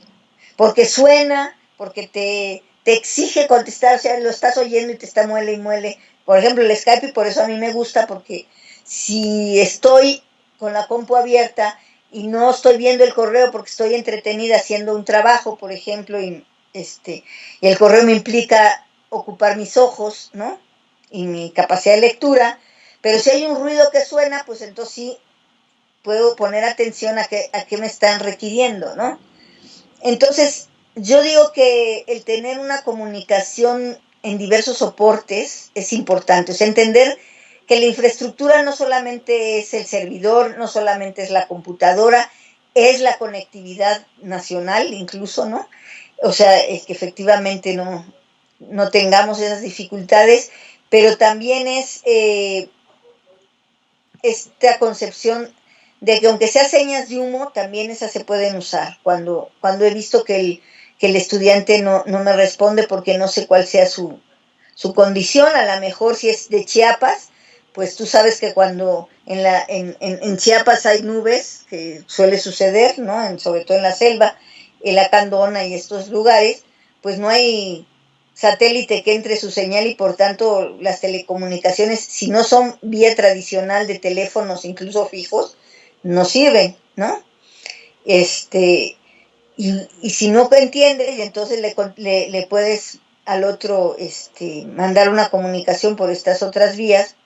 porque suena, porque te exige contestar, o sea, lo estás oyendo y te está muele y muele. Por ejemplo, el Skype, y por eso a mí me gusta, porque si estoy con la compu abierta y no estoy viendo el correo porque estoy entretenida haciendo un trabajo, por ejemplo, y el correo me implica ocupar mis ojos, ¿no? Y mi capacidad de lectura, pero si hay un ruido que suena, pues entonces sí puedo poner atención a qué me están requiriendo, ¿no? Entonces, yo digo que el tener una comunicación en diversos soportes es importante, o sea, entender que la infraestructura no solamente es el servidor, no solamente es la computadora, es la conectividad nacional incluso, ¿no? O sea, es que efectivamente no tengamos esas dificultades, pero también es esta concepción de que aunque sea señas de humo, también esas se pueden usar. Cuando he visto que el estudiante no me responde porque no sé cuál sea su condición, a lo mejor si es de Chiapas, pues tú sabes que cuando en Chiapas hay nubes, que suele suceder, ¿no? Sobre todo en la selva, en la Candona y estos lugares, pues no hay satélite que entre su señal y por tanto las telecomunicaciones, si no son vía tradicional de teléfonos, incluso fijos, no sirven, ¿no? Y si no entiendes, entonces le puedes al otro mandar una comunicación por estas otras vías,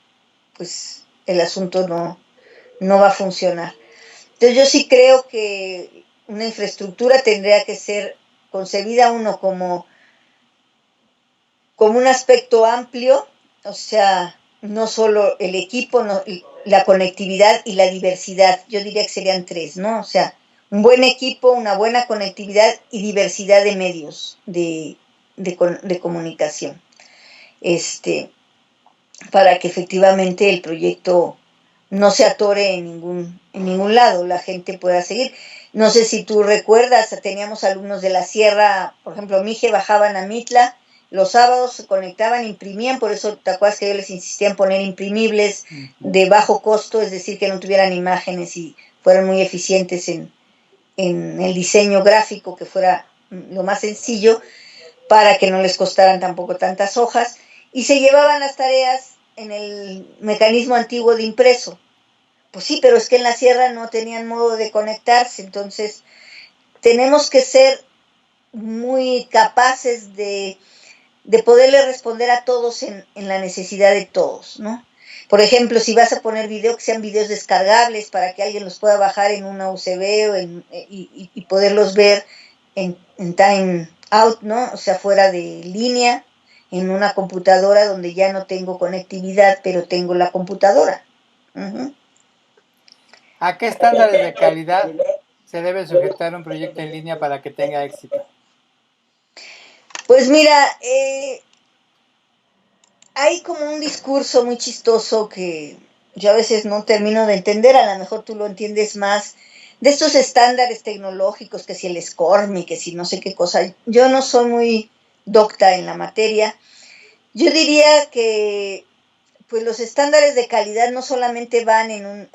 pues el asunto no va a funcionar. Entonces yo sí creo que una infraestructura tendría que ser concebida uno como un aspecto amplio, o sea, no solo el equipo, no, la conectividad y la diversidad, yo diría que serían tres, ¿no? O sea, un buen equipo, una buena conectividad y diversidad de medios de comunicación, para que efectivamente el proyecto no se atore en ningún lado, la gente pueda seguir. No sé si tú recuerdas, teníamos alumnos de la sierra, por ejemplo, Mije, bajaban a Mitla, los sábados se conectaban, imprimían, por eso te acuerdas que yo les insistía en poner imprimibles de bajo costo, es decir, que no tuvieran imágenes y fueran muy eficientes en el diseño gráfico, que fuera lo más sencillo, para que no les costaran tampoco tantas hojas, y se llevaban las tareas en el mecanismo antiguo de impreso. Pues sí, pero es que en la sierra no tenían modo de conectarse, entonces tenemos que ser muy capaces de poderle responder a todos en la necesidad de todos, ¿no? Por ejemplo, si vas a poner video, que sean videos descargables para que alguien los pueda bajar en una USB y poderlos ver en time out, ¿no? O sea, fuera de línea, en una computadora donde ya no tengo conectividad, pero tengo la computadora. Uh-huh. ¿A qué estándares de calidad se debe sujetar un proyecto en línea para que tenga éxito? Pues mira, hay como un discurso muy chistoso que yo a veces no termino de entender, a lo mejor tú lo entiendes más, de estos estándares tecnológicos, que si el SCORM, que si no sé qué cosa. Yo no soy muy docta en la materia. Yo diría que pues los estándares de calidad no solamente van en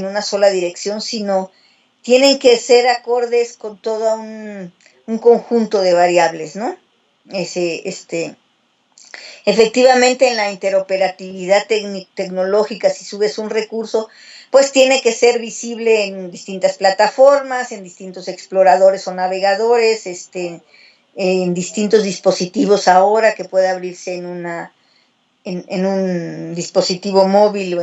una sola dirección, sino tienen que ser acordes con todo un conjunto de variables, ¿no? Efectivamente, en la interoperatividad tecnológica, si subes un recurso, pues tiene que ser visible en distintas plataformas, en distintos exploradores o navegadores, en distintos dispositivos ahora, que puede abrirse en un dispositivo móvil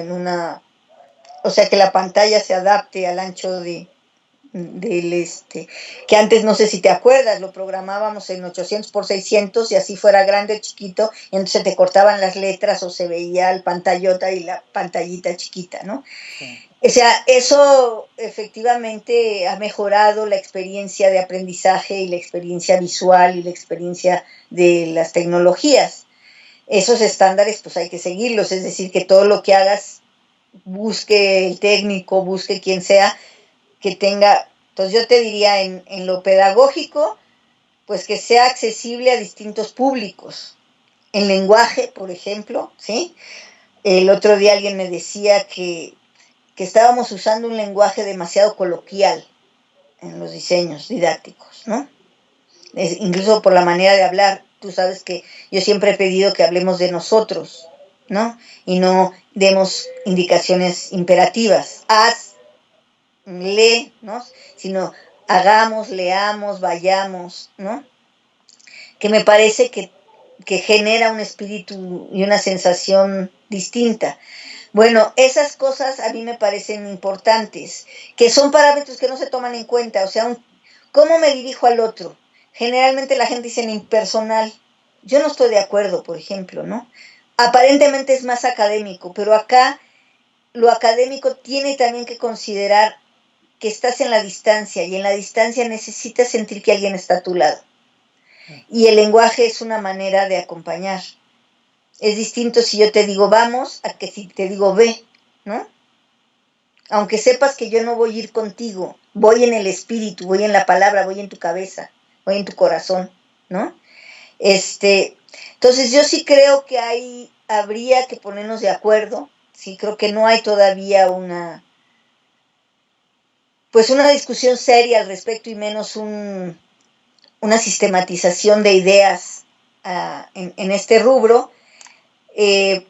o sea, que la pantalla se adapte al ancho del que antes, no sé si te acuerdas, lo programábamos en 800 por 600 y así fuera grande o chiquito, y entonces te cortaban las letras o se veía el pantallota y la pantallita chiquita, ¿no? Sí. O sea, eso efectivamente ha mejorado la experiencia de aprendizaje y la experiencia visual y la experiencia de las tecnologías. Esos estándares pues hay que seguirlos, es decir, que todo lo que hagas, busque el técnico, busque quien sea, que tenga. Entonces yo te diría en lo pedagógico, pues que sea accesible a distintos públicos. En lenguaje, por ejemplo, ¿sí? El otro día alguien me decía que estábamos usando un lenguaje demasiado coloquial en los diseños didácticos, ¿no? Incluso por la manera de hablar. Tú sabes que yo siempre he pedido que hablemos de nosotros, ¿no? Y no demos indicaciones imperativas. Haz, lee, ¿no? Sino hagamos, leamos, vayamos, ¿no? Que me parece que genera un espíritu y una sensación distinta. Bueno, esas cosas a mí me parecen importantes, que son parámetros que no se toman en cuenta. O sea, ¿cómo me dirijo al otro? Generalmente la gente dice en impersonal. Yo no estoy de acuerdo, por ejemplo, ¿no? Aparentemente es más académico, pero acá lo académico tiene también que considerar que estás en la distancia, y en la distancia necesitas sentir que alguien está a tu lado. Y el lenguaje es una manera de acompañar. Es distinto si yo te digo vamos a que si te digo ve, ¿no? Aunque sepas que yo no voy a ir contigo, voy en el espíritu, voy en la palabra, voy en tu cabeza, voy en tu corazón, ¿no? Entonces yo sí creo que habría que ponernos de acuerdo. Sí, creo que no hay todavía una discusión seria al respecto, y menos una sistematización de ideas en este rubro. Que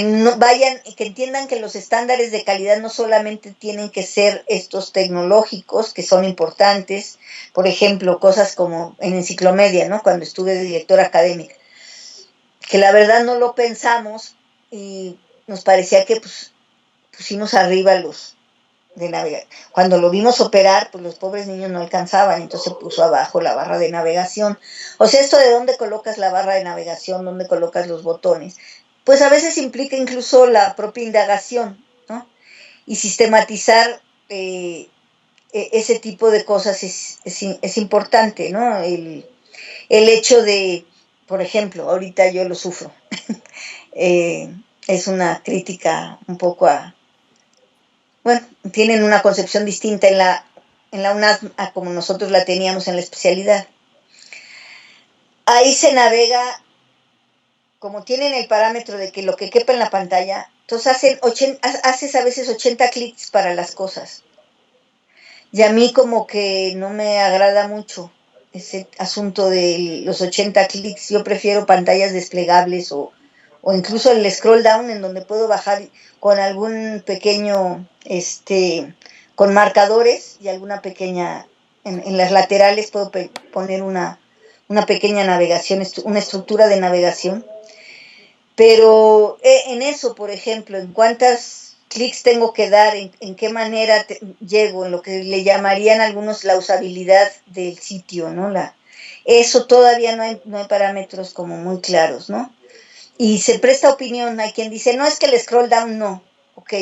no vayan, que entiendan que los estándares de calidad no solamente tienen que ser estos tecnológicos, que son importantes. Por ejemplo, cosas como en Enciclomedia, ¿no? Cuando estuve de directora académica, que la verdad no lo pensamos y nos parecía que pues pusimos arriba los de navegación. Cuando lo vimos operar, pues los pobres niños no alcanzaban, entonces se puso abajo la barra de navegación. O sea, esto de dónde colocas la barra de navegación, dónde colocas los botones, pues a veces implica incluso la propia indagación, ¿no? Y sistematizar ese tipo de cosas es importante, ¿no? El hecho de, por ejemplo, ahorita yo lo sufro, es una crítica un poco bueno, tienen una concepción distinta en la UNAM a como nosotros la teníamos en la especialidad. Ahí se navega, como tienen el parámetro de que lo que quepa en la pantalla, entonces haces a veces 80 clics para las cosas. Y a mí como que no me agrada mucho ese asunto de los 80 clics. Yo prefiero pantallas desplegables o incluso el scroll down, en donde puedo bajar con algún pequeño, con marcadores y alguna pequeña, en las laterales puedo poner una pequeña navegación, una estructura de navegación. Pero en eso, por ejemplo, en cuántas clics tengo que dar, en qué manera llego, en lo que le llamarían algunos la usabilidad del sitio, ¿no? Eso todavía no hay parámetros como muy claros, ¿no? Y se presta opinión, hay quien dice, no, es que el scroll down no, ok,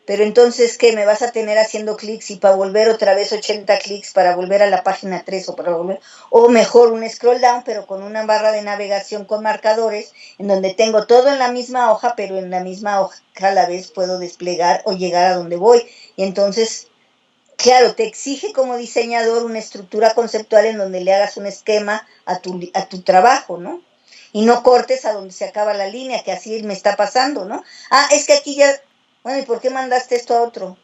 pero entonces, ¿qué? ¿Me vas a tener haciendo clics y para volver otra vez 80 clics para volver a la página 3 o para volver? O mejor un scroll down, pero con una barra de navegación con marcadores, en donde tengo todo en la misma hoja, pero en la misma hoja a la vez puedo desplegar o llegar a donde voy. Y entonces, claro, te exige como diseñador una estructura conceptual en donde le hagas un esquema a tu trabajo, ¿no? Y no cortes a donde se acaba la línea, que así me está pasando, ¿no? Ah, es que aquí ya, bueno, ¿y por qué mandaste esto a otro?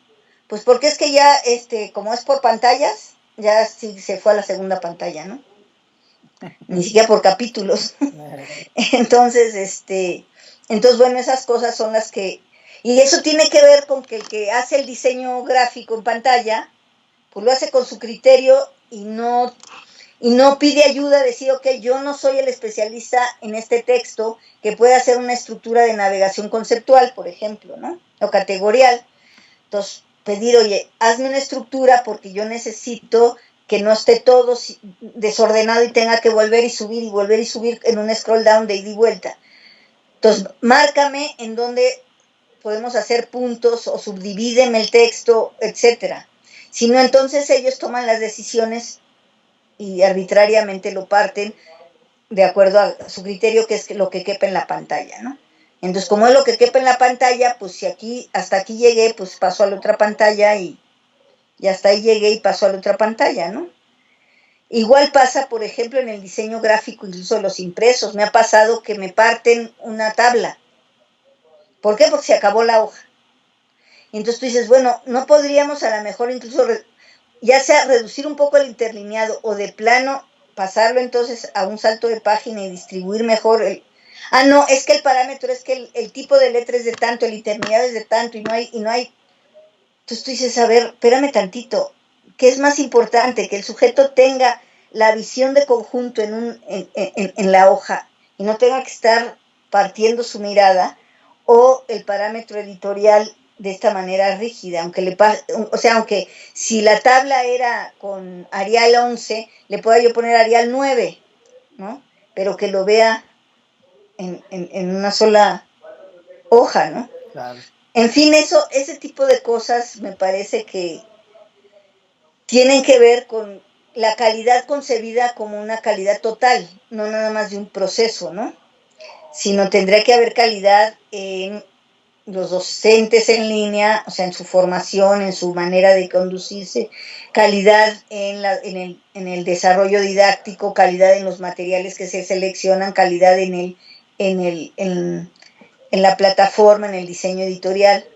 Pues porque es que ya, como es por pantallas, ya sí se fue a la segunda pantalla, ¿no? Ni siquiera por capítulos. Entonces, entonces, bueno, esas cosas son las que, y eso tiene que ver con que el que hace el diseño gráfico en pantalla, pues lo hace con su criterio y no pide ayuda, decir, ok, yo no soy el especialista en este texto que puede hacer una estructura de navegación conceptual, por ejemplo, ¿no? O categorial. Entonces, pedir, oye, hazme una estructura porque yo necesito que no esté todo desordenado y tenga que volver y subir y volver y subir en un scroll down de ida y vuelta. Entonces, márcame en dónde podemos hacer puntos o subdivídeme el texto, etcétera. Si no, entonces ellos toman las decisiones y arbitrariamente lo parten de acuerdo a su criterio, que es lo que quepa en la pantalla, ¿no? Entonces, como es lo que quepa en la pantalla, pues si aquí, hasta aquí llegué, pues paso a la otra pantalla y hasta ahí llegué y paso a la otra pantalla, ¿no? Igual pasa, por ejemplo, en el diseño gráfico, incluso los impresos. Me ha pasado que me parten una tabla. ¿Por qué? Porque se acabó la hoja. Y entonces tú dices, bueno, no podríamos a lo mejor incluso ya sea reducir un poco el interlineado o de plano pasarlo entonces a un salto de página y distribuir mejor ah, no, es que el parámetro es que el tipo de letra es de tanto, el interlineado es de tanto y no hay. Entonces tú dices, a ver, espérame tantito, ¿qué es más importante? Que el sujeto tenga la visión de conjunto en la hoja y no tenga que estar partiendo su mirada, o el parámetro editorial de esta manera rígida, o sea, aunque si la tabla era con Arial 11, le pueda yo poner Arial 9, ¿no? Pero que lo vea en una sola hoja, ¿no? Claro. En fin, ese tipo de cosas me parece que tienen que ver con la calidad concebida como una calidad total, no nada más de un proceso, ¿no? Sino tendría que haber calidad en los docentes en línea, o sea, en su formación, en su manera de conducirse, calidad en el desarrollo didáctico, calidad en los materiales que se seleccionan, calidad en la plataforma, en el diseño editorial,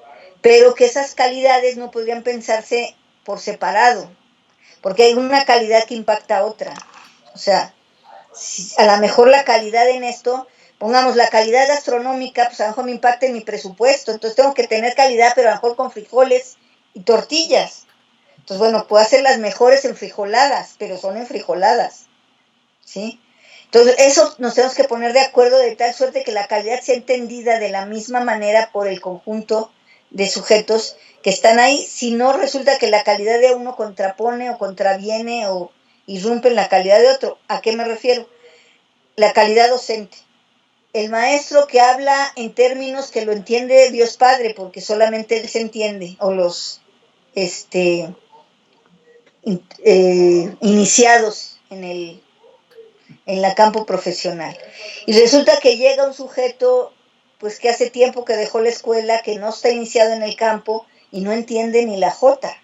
pero que esas calidades no podrían pensarse por separado, porque hay una calidad que impacta a otra. O sea, a lo mejor la calidad en esto, pongamos la calidad gastronómica, pues a lo mejor me impacta en mi presupuesto, entonces tengo que tener calidad, pero a lo mejor con frijoles y tortillas. Entonces, bueno, puedo hacer las mejores enfrijoladas, pero son enfrijoladas, ¿sí? Entonces, eso nos tenemos que poner de acuerdo de tal suerte que la calidad sea entendida de la misma manera por el conjunto de sujetos que están ahí, si no resulta que la calidad de uno contrapone o contraviene o irrumpe en la calidad de otro. ¿A qué me refiero? La calidad docente. El maestro que habla en términos que lo entiende Dios Padre, porque solamente él se entiende, o los iniciados en la campo profesional. Y resulta que llega un sujeto, pues que hace tiempo que dejó la escuela, que no está iniciado en el campo y no entiende ni la J.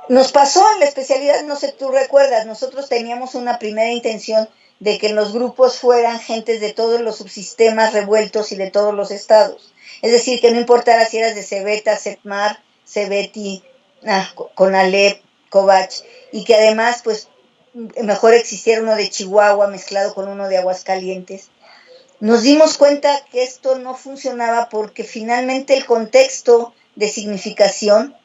Nos pasó en la especialidad, no sé, tú recuerdas, nosotros teníamos una primera intención de que en los grupos fueran gentes de todos los subsistemas revueltos y de todos los estados. Es decir, que no importara si eras de Cebeta, Setmar, Cebeti, Conalep, Covach, y que además, pues, mejor existiera uno de Chihuahua mezclado con uno de Aguascalientes. Nos dimos cuenta que esto no funcionaba porque finalmente el contexto de significación,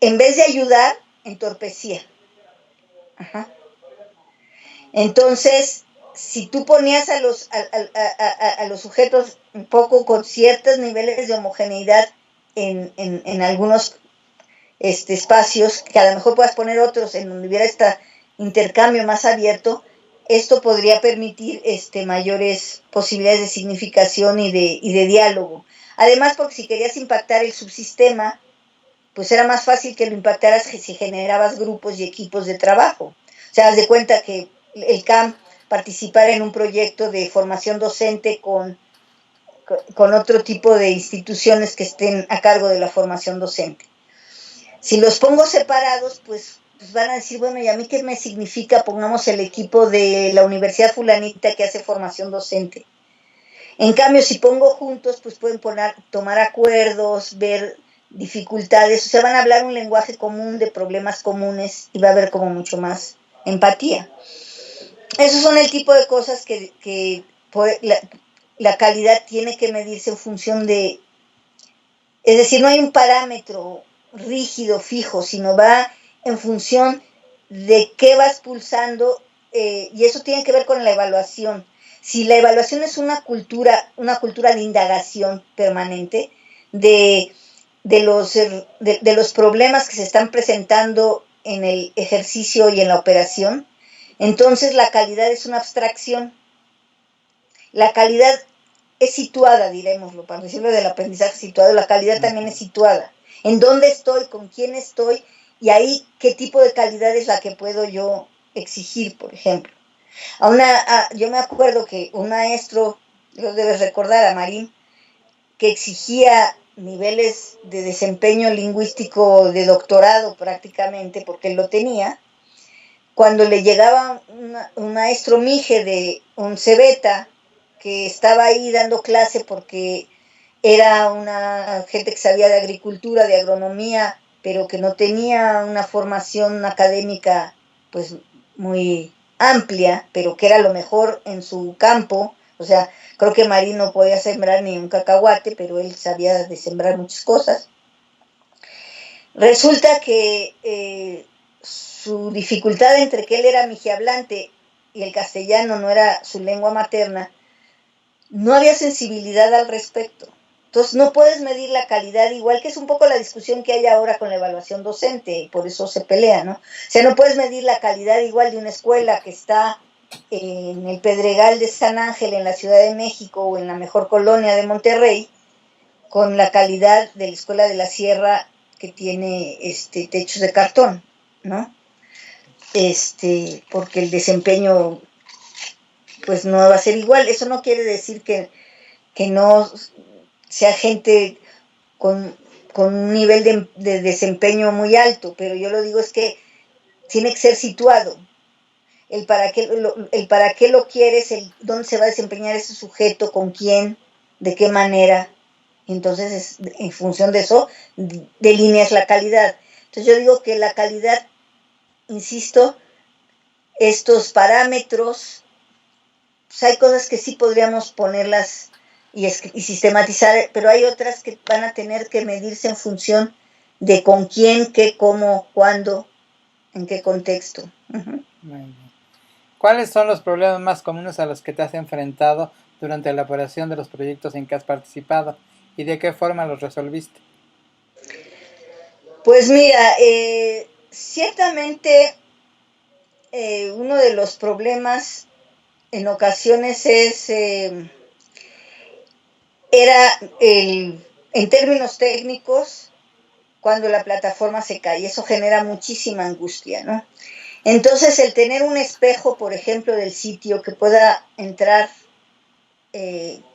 en vez de ayudar, entorpecía. Ajá. Entonces, si tú ponías a los sujetos un poco con ciertos niveles de homogeneidad en algunos espacios, que a lo mejor puedas poner otros en donde hubiera este intercambio más abierto, esto podría permitir mayores posibilidades de significación y de diálogo. Además, porque si querías impactar el subsistema, pues era más fácil que lo impactaras si generabas grupos y equipos de trabajo. O sea, haz de cuenta que el CAM participara en un proyecto de formación docente con otro tipo de instituciones que estén a cargo de la formación docente. Si los pongo separados, pues van a decir, bueno, ¿y a mí qué me significa? Pongamos el equipo de la Universidad Fulanita que hace formación docente. En cambio, si pongo juntos, pues pueden tomar acuerdos, ver dificultades, o sea, van a hablar un lenguaje común de problemas comunes y va a haber como mucho más empatía. Esos son el tipo de cosas que la calidad tiene que medirse en función de, es decir, no hay un parámetro rígido, fijo, sino va en función de qué vas pulsando, y eso tiene que ver con la evaluación. Si la evaluación es una cultura de indagación permanente de los problemas que se están presentando en el ejercicio y en la operación, entonces la calidad es una abstracción. La calidad es situada, diremoslo, para decirlo del aprendizaje situado, la calidad también es situada. ¿En dónde estoy? ¿Con quién estoy? Y ahí, ¿qué tipo de calidad es la que puedo yo exigir, por ejemplo? Yo me acuerdo que un maestro, lo debes recordar, a Marín, que exigía niveles de desempeño lingüístico de doctorado prácticamente, porque él lo tenía, cuando le llegaba un maestro Mije de un Cebeta, que estaba ahí dando clase porque era una gente que sabía de agricultura, de agronomía, pero que no tenía una formación académica pues muy amplia, pero que era lo mejor en su campo. O sea, creo que Marín no podía sembrar ni un cacahuate, pero él sabía de sembrar muchas cosas. Resulta que su dificultad entre que él era mijihablante y el castellano no era su lengua materna, no había sensibilidad al respecto. Entonces no puedes medir la calidad, igual que es un poco la discusión que hay ahora con la evaluación docente, y por eso se pelea, ¿no? O sea, no puedes medir la calidad igual de una escuela que está en el Pedregal de San Ángel, en la Ciudad de México, o en la mejor colonia de Monterrey, con la calidad de la Escuela de la Sierra que tiene techos de cartón, ¿no? Porque el desempeño pues no va a ser igual. Eso no quiere decir que no sea gente con un nivel de desempeño muy alto, pero yo lo digo es que tiene que ser situado. El para qué lo quieres, dónde se va a desempeñar ese sujeto, con quién, de qué manera. Entonces, en función de eso, delineas la calidad. Entonces, yo digo que la calidad, insisto, estos parámetros, pues hay cosas que sí podríamos ponerlas y sistematizar, pero hay otras que van a tener que medirse en función de con quién, qué, cómo, cuándo, en qué contexto. Uh-huh. Muy bien. ¿Cuáles son los problemas más comunes a los que te has enfrentado durante la elaboración de los proyectos en que has participado y de qué forma los resolviste? Pues mira, ciertamente uno de los problemas en ocasiones era en términos técnicos, cuando la plataforma se cae. Eso genera muchísima angustia, ¿no? Entonces, el tener un espejo, por ejemplo, del sitio que pueda entrar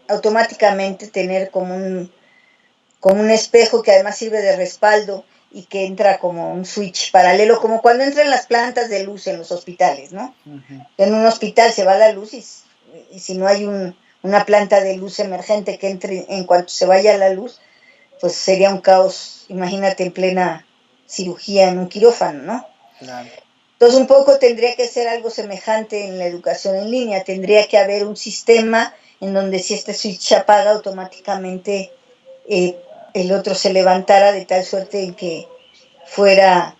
automáticamente, tener como un espejo que además sirve de respaldo y que entra como un switch paralelo, como cuando entran las plantas de luz en los hospitales, ¿no? Uh-huh. En un hospital se va la luz y si no hay una planta de luz emergente que entre en cuanto se vaya la luz, pues sería un caos. Imagínate en plena cirugía en un quirófano, ¿no? Claro. Entonces un poco tendría que ser algo semejante en la educación en línea. Tendría que haber un sistema en donde si este switch se apaga automáticamente el otro se levantara, de tal suerte en que fuera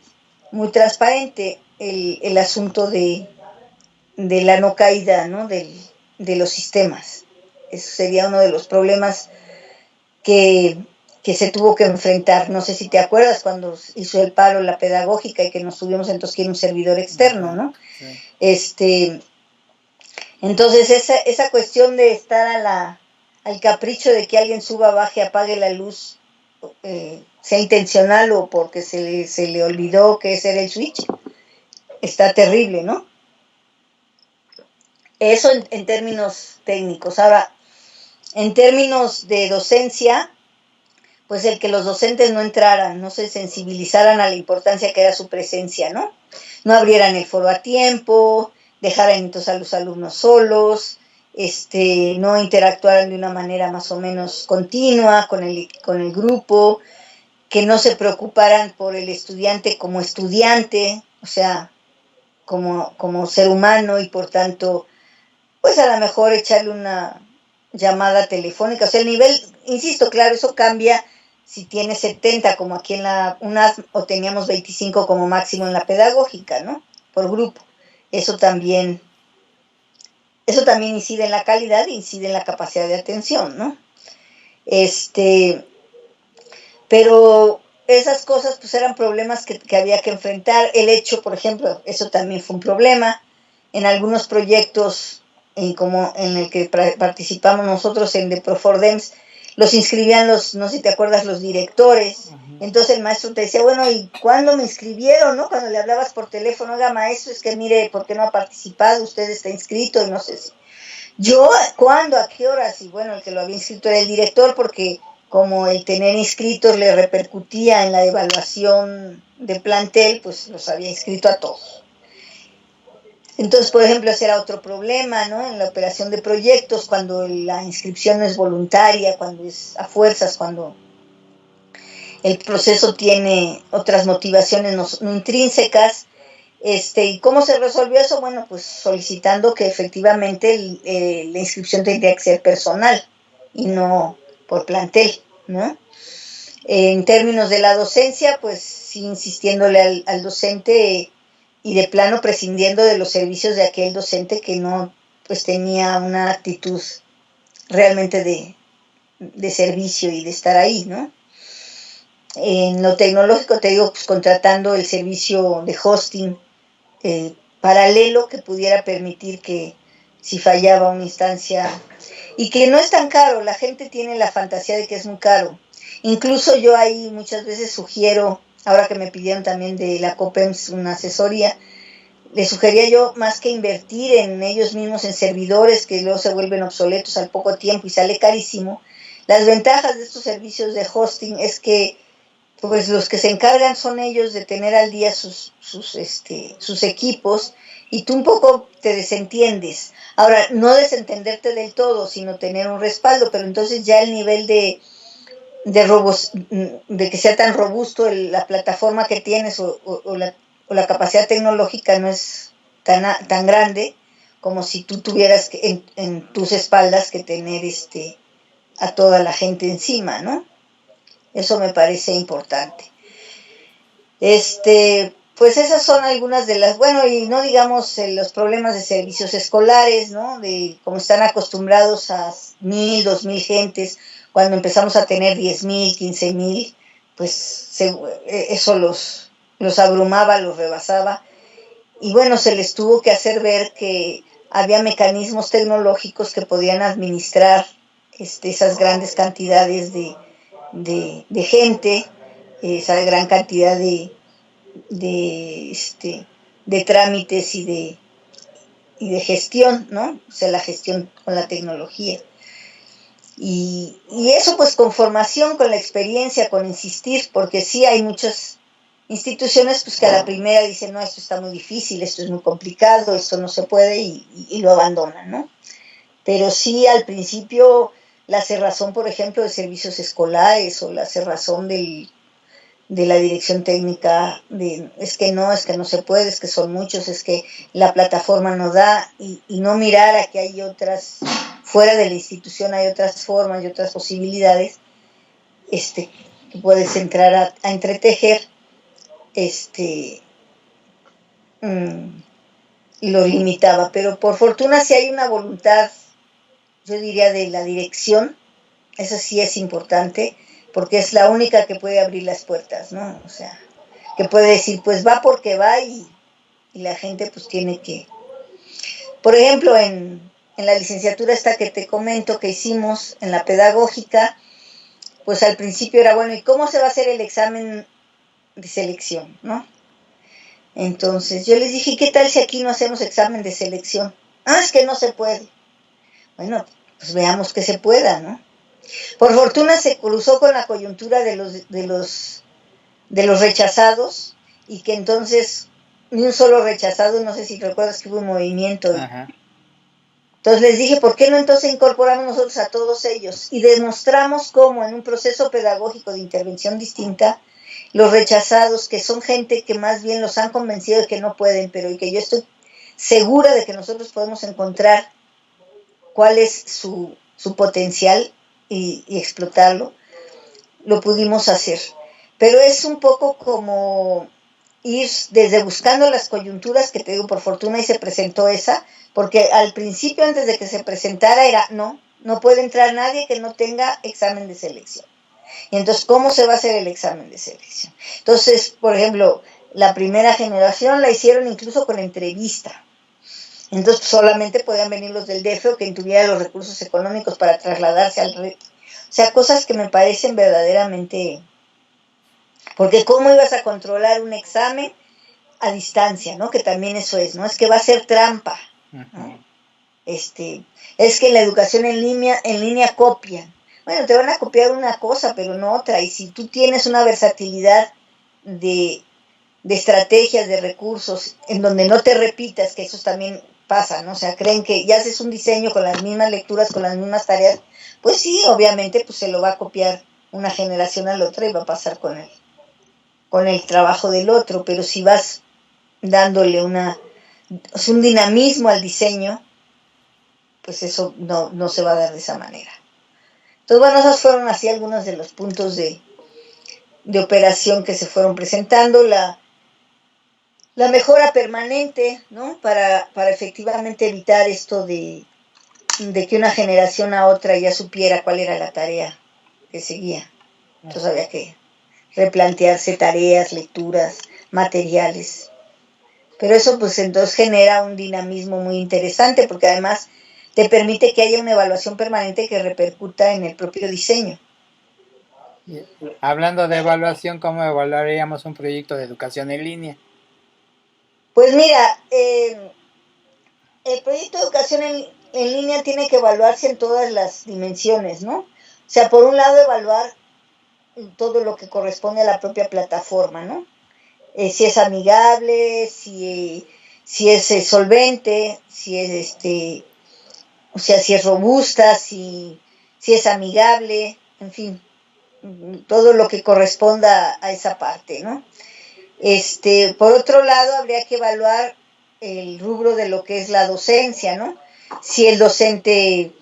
muy transparente el asunto de de la no caída, ¿no? De los sistemas. Eso sería uno de los problemas que, que se tuvo que enfrentar. No sé si te acuerdas cuando hizo el paro la pedagógica y que nos tuvimos entonces que ir un servidor externo, ¿no? Sí. Entonces esa cuestión de estar al capricho de que alguien suba, baje, apague la luz, sea intencional o porque se le olvidó que ese era el switch, está terrible, ¿no? Eso en términos técnicos. Ahora, en términos de docencia, pues el que los docentes no entraran, no se sensibilizaran a la importancia que era su presencia, ¿no? No abrieran el foro a tiempo, dejaran entonces a los alumnos solos, no interactuaran de una manera más o menos continua con el grupo, que no se preocuparan por el estudiante, o sea, como ser humano y por tanto, pues a lo mejor echarle una llamada telefónica. O sea, el nivel, insisto, claro, eso cambia si tienes 70 como aquí en la UNAD o teníamos 25 como máximo en la pedagógica, ¿no? Por grupo. Eso también incide en la calidad, incide en la capacidad de atención, ¿no? Pero esas cosas pues eran problemas que había que enfrentar. El hecho, por ejemplo, eso también fue un problema. En algunos proyectos, como en el que participamos nosotros en de Profordems, los inscribían no sé si te acuerdas, los directores. Entonces el maestro te decía, bueno, ¿y cuándo me inscribieron, no? Cuando le hablabas por teléfono, oiga, maestro, es que mire, ¿por qué no ha participado? Usted está inscrito y no sé si... Yo, ¿cuándo? ¿A qué horas? Y bueno, el que lo había inscrito era el director, porque como el tener inscritos le repercutía en la evaluación de plantel, pues los había inscrito a todos. Entonces, por ejemplo, ese era otro problema, ¿no? En la operación de proyectos, cuando la inscripción no es voluntaria, cuando es a fuerzas, cuando el proceso tiene otras motivaciones no intrínsecas. ¿Y cómo se resolvió eso? Bueno, pues solicitando que efectivamente la inscripción tendría que ser personal y no por plantel, ¿no? En términos de la docencia, pues sí insistiéndole al docente y de plano prescindiendo de los servicios de aquel docente que no pues tenía una actitud realmente de servicio y de estar ahí, ¿no? En lo tecnológico, te digo, pues contratando el servicio de hosting paralelo que pudiera permitir que si fallaba una instancia, y que no es tan caro, la gente tiene la fantasía de que es muy caro. Incluso yo ahí muchas veces sugiero, ahora que me pidieron también de la COPEMS una asesoría, les sugería yo más que invertir en ellos mismos en servidores que luego se vuelven obsoletos al poco tiempo y sale carísimo. Las ventajas de estos servicios de hosting es que pues los que se encargan son ellos de tener al día sus equipos y tú un poco te desentiendes. Ahora, no desentenderte del todo, sino tener un respaldo, pero entonces ya el nivel de que sea tan robusto la plataforma que tienes o la capacidad tecnológica no es tan grande como si tú tuvieras en tus espaldas que tener a toda la gente encima, ¿no? Eso me parece importante. Pues esas son algunas de las, bueno, y no digamos los problemas de servicios escolares, ¿no? De cómo están acostumbrados a 1,000, 2,000 gentes, cuando empezamos a tener 10,000, 15,000, pues eso los abrumaba, los rebasaba. Y bueno, se les tuvo que hacer ver que había mecanismos tecnológicos que podían administrar esas grandes cantidades de gente, esa gran cantidad de, de trámites y de gestión, ¿no? O sea, la gestión con la tecnología. Y eso pues con formación, con la experiencia, con insistir, porque sí hay muchas instituciones pues que a la primera dicen, no, esto está muy difícil, esto es muy complicado, esto no se puede y lo abandonan, ¿no? Pero sí al principio la cerrazón, por ejemplo, de servicios escolares o la cerrazón de la dirección técnica, es que no se puede, es que son muchos, es que la plataforma no da, y no mirar a que hay otras, fuera de la institución hay otras formas y otras posibilidades, que puedes entrar a entretejer, lo limitaba, pero por fortuna sí hay una voluntad, yo diría, de la dirección, eso sí es importante, porque es la única que puede abrir las puertas, ¿no? O sea, que puede decir, pues va porque va y la gente pues tiene que... Por ejemplo, en la licenciatura esta que te comento que hicimos en la pedagógica, pues al principio era, bueno, ¿y cómo se va a hacer el examen de selección, no? Entonces yo les dije, ¿qué tal si aquí no hacemos examen de selección? Ah, es que no se puede. Bueno, pues veamos que se pueda, ¿no? Por fortuna se cruzó con la coyuntura de los rechazados y que entonces ni un solo rechazado, no sé si recuerdas que hubo un movimiento. Ajá. Entonces les dije, ¿por qué no entonces incorporamos nosotros a todos ellos? Y demostramos cómo en un proceso pedagógico de intervención distinta, los rechazados, que son gente que más bien los han convencido de que no pueden, pero y que yo estoy segura de que nosotros podemos encontrar cuál es su potencial y explotarlo, lo pudimos hacer. Pero es un poco como ir desde buscando las coyunturas, que te digo, por fortuna y se presentó esa, porque al principio, antes de que se presentara, era no puede entrar nadie que no tenga examen de selección. Y entonces, ¿cómo se va a hacer el examen de selección? Entonces, por ejemplo, la primera generación la hicieron incluso con entrevista. Entonces, solamente podían venir los del DF o quien tuviera los recursos económicos para trasladarse al reto. O sea, cosas que me parecen verdaderamente... Porque ¿cómo ibas a controlar un examen a distancia, ¿no? Que también eso es, ¿no? Es que va a ser trampa, ¿no? Es que en la educación en línea copian. Bueno, te van a copiar una cosa, pero no otra. Y si tú tienes una versatilidad de estrategias, de recursos, en donde no te repitas, que eso también pasa, ¿no? O sea, creen que ya haces un diseño con las mismas lecturas, con las mismas tareas, pues sí, obviamente, pues se lo va a copiar una generación a la otra y va a pasar con el trabajo del otro, pero si vas dándole un dinamismo al diseño, pues eso no se va a dar de esa manera. Entonces, bueno, esos fueron así algunos de los puntos de operación que se fueron presentando, la mejora permanente, ¿no? Para efectivamente evitar esto de que una generación a otra ya supiera cuál era la tarea que seguía. Entonces había que replantearse tareas, lecturas, materiales. Pero eso pues entonces genera un dinamismo muy interesante porque además te permite que haya una evaluación permanente que repercuta en el propio diseño. Hablando de evaluación, ¿cómo evaluaríamos un proyecto de educación en línea? Pues mira, el proyecto de educación en línea tiene que evaluarse en todas las dimensiones, ¿no? O sea, por un lado evaluar todo lo que corresponde a la propia plataforma, ¿no? Si es amigable, si es solvente, si es o sea, si es robusta, si es amigable, en fin, todo lo que corresponda a esa parte, ¿no? Por otro lado, habría que evaluar el rubro de lo que es la docencia, ¿no? Si el docente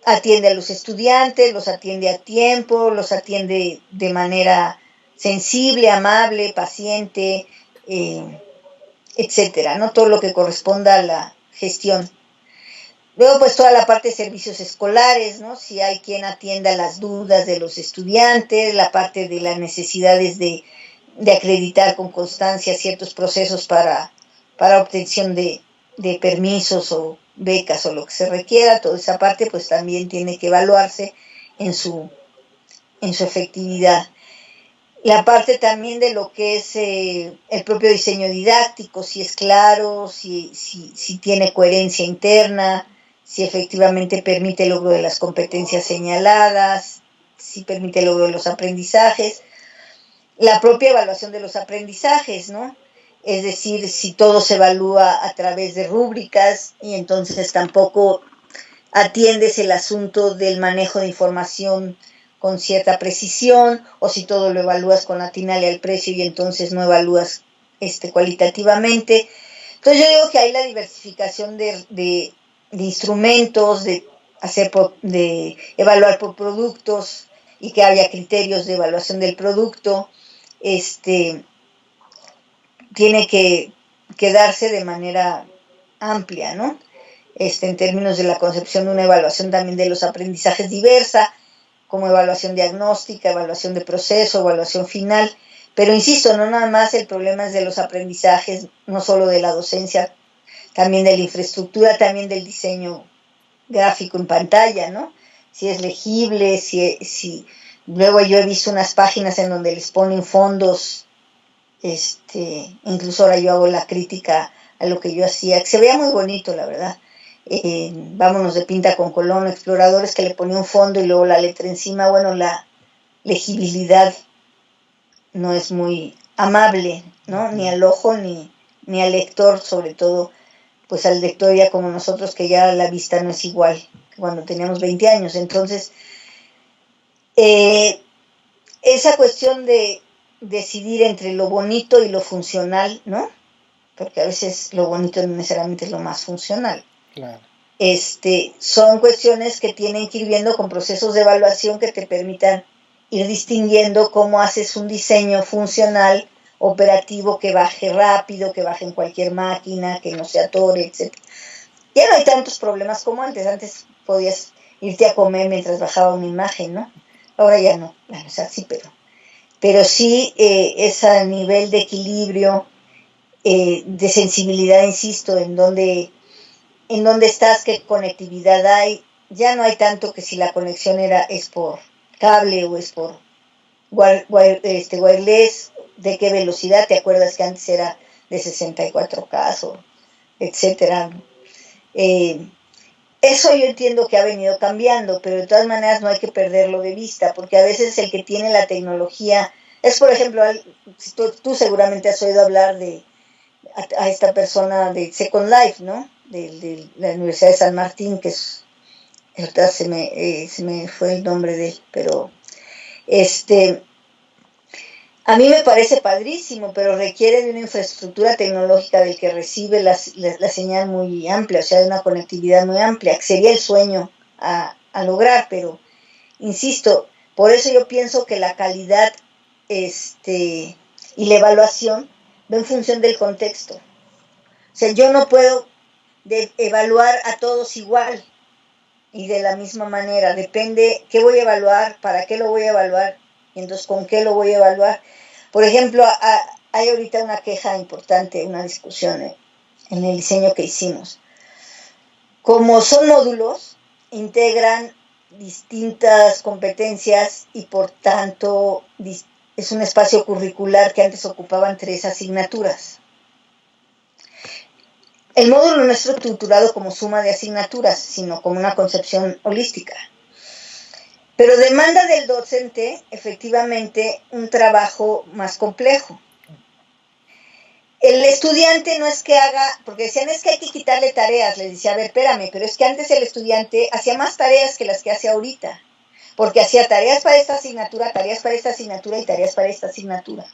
atiende a los estudiantes, los atiende a tiempo, los atiende de manera sensible, amable, paciente, etcétera, ¿no? Todo lo que corresponda a la gestión. Luego, pues toda la parte de servicios escolares, ¿no? Si hay quien atienda las dudas de los estudiantes, la parte de las necesidades de acreditar con constancia ciertos procesos para obtención de permisos o becas o lo que se requiera, toda esa parte pues también tiene que evaluarse en su efectividad. La parte también de lo que es el propio diseño didáctico, si es claro, si tiene coherencia interna, si efectivamente permite el logro de las competencias señaladas, si permite el logro de los aprendizajes. La propia evaluación de los aprendizajes, ¿no? Es decir, si todo se evalúa a través de rúbricas y entonces tampoco atiendes el asunto del manejo de información con cierta precisión, o si todo lo evalúas con atinale al precio y entonces no evalúas cualitativamente. Entonces yo digo que hay la diversificación de instrumentos, de evaluar por productos y que haya criterios de evaluación del producto, tiene que darse de manera amplia, ¿no? En términos de la concepción de una evaluación también de los aprendizajes diversa, como evaluación diagnóstica, evaluación de proceso, evaluación final. Pero insisto, no nada más el problema es de los aprendizajes, no solo de la docencia, también de la infraestructura, también del diseño gráfico en pantalla, ¿no? Si es legible, si luego yo he visto unas páginas en donde les ponen fondos, incluso ahora yo hago la crítica a lo que yo hacía, que se veía muy bonito, la verdad. Vámonos de pinta con Colón, exploradores que le ponía un fondo y luego la letra encima. Bueno, la legibilidad no es muy amable, ¿no? Ni al ojo ni al lector, sobre todo, pues al lector ya como nosotros, que ya la vista no es igual que cuando teníamos 20 años. Entonces, esa cuestión de decidir entre lo bonito y lo funcional, ¿no? Porque a veces lo bonito no necesariamente es lo más funcional. Claro. Son cuestiones que tienen que ir viendo con procesos de evaluación que te permitan ir distinguiendo cómo haces un diseño funcional, operativo, que baje rápido, que baje en cualquier máquina, que no se atore, etc. Ya no hay tantos problemas como antes. Antes podías irte a comer mientras bajaba una imagen, ¿no? Ahora ya no. Bueno, o sea, sí, pero sí ese nivel de equilibrio, de sensibilidad, insisto, en donde estás, qué conectividad hay. Ya no hay tanto que si la conexión es por cable o es por wireless, de qué velocidad. ¿Te acuerdas que antes era de 64K, etcétera? Eso yo entiendo que ha venido cambiando, pero de todas maneras no hay que perderlo de vista, porque a veces el que tiene la tecnología es, por ejemplo, tú seguramente has oído hablar a esta persona de Second Life, ¿no? De la Universidad de San Martín, que es, ahorita se me fue el nombre de él, pero a mí me parece padrísimo, pero requiere de una infraestructura tecnológica del que recibe la señal muy amplia, o sea, de una conectividad muy amplia, que sería el sueño a lograr, pero insisto, por eso yo pienso que la calidad y la evaluación va en función del contexto. O sea, yo no puedo evaluar a todos igual y de la misma manera. Depende qué voy a evaluar, para qué lo voy a evaluar y entonces con qué lo voy a evaluar. Por ejemplo, hay ahorita una queja importante, una discusión en el diseño que hicimos. Como son módulos, integran distintas competencias y por tanto es un espacio curricular que antes ocupaban 3 asignaturas. El módulo no es estructurado como suma de asignaturas, sino como una concepción holística. Pero demanda del docente, efectivamente, un trabajo más complejo. El estudiante no es que haga, porque decían, es que hay que quitarle tareas. Les decía, a ver, espérame, pero es que antes el estudiante hacía más tareas que las que hace ahorita. Porque hacía tareas para esta asignatura, tareas para esta asignatura y tareas para esta asignatura.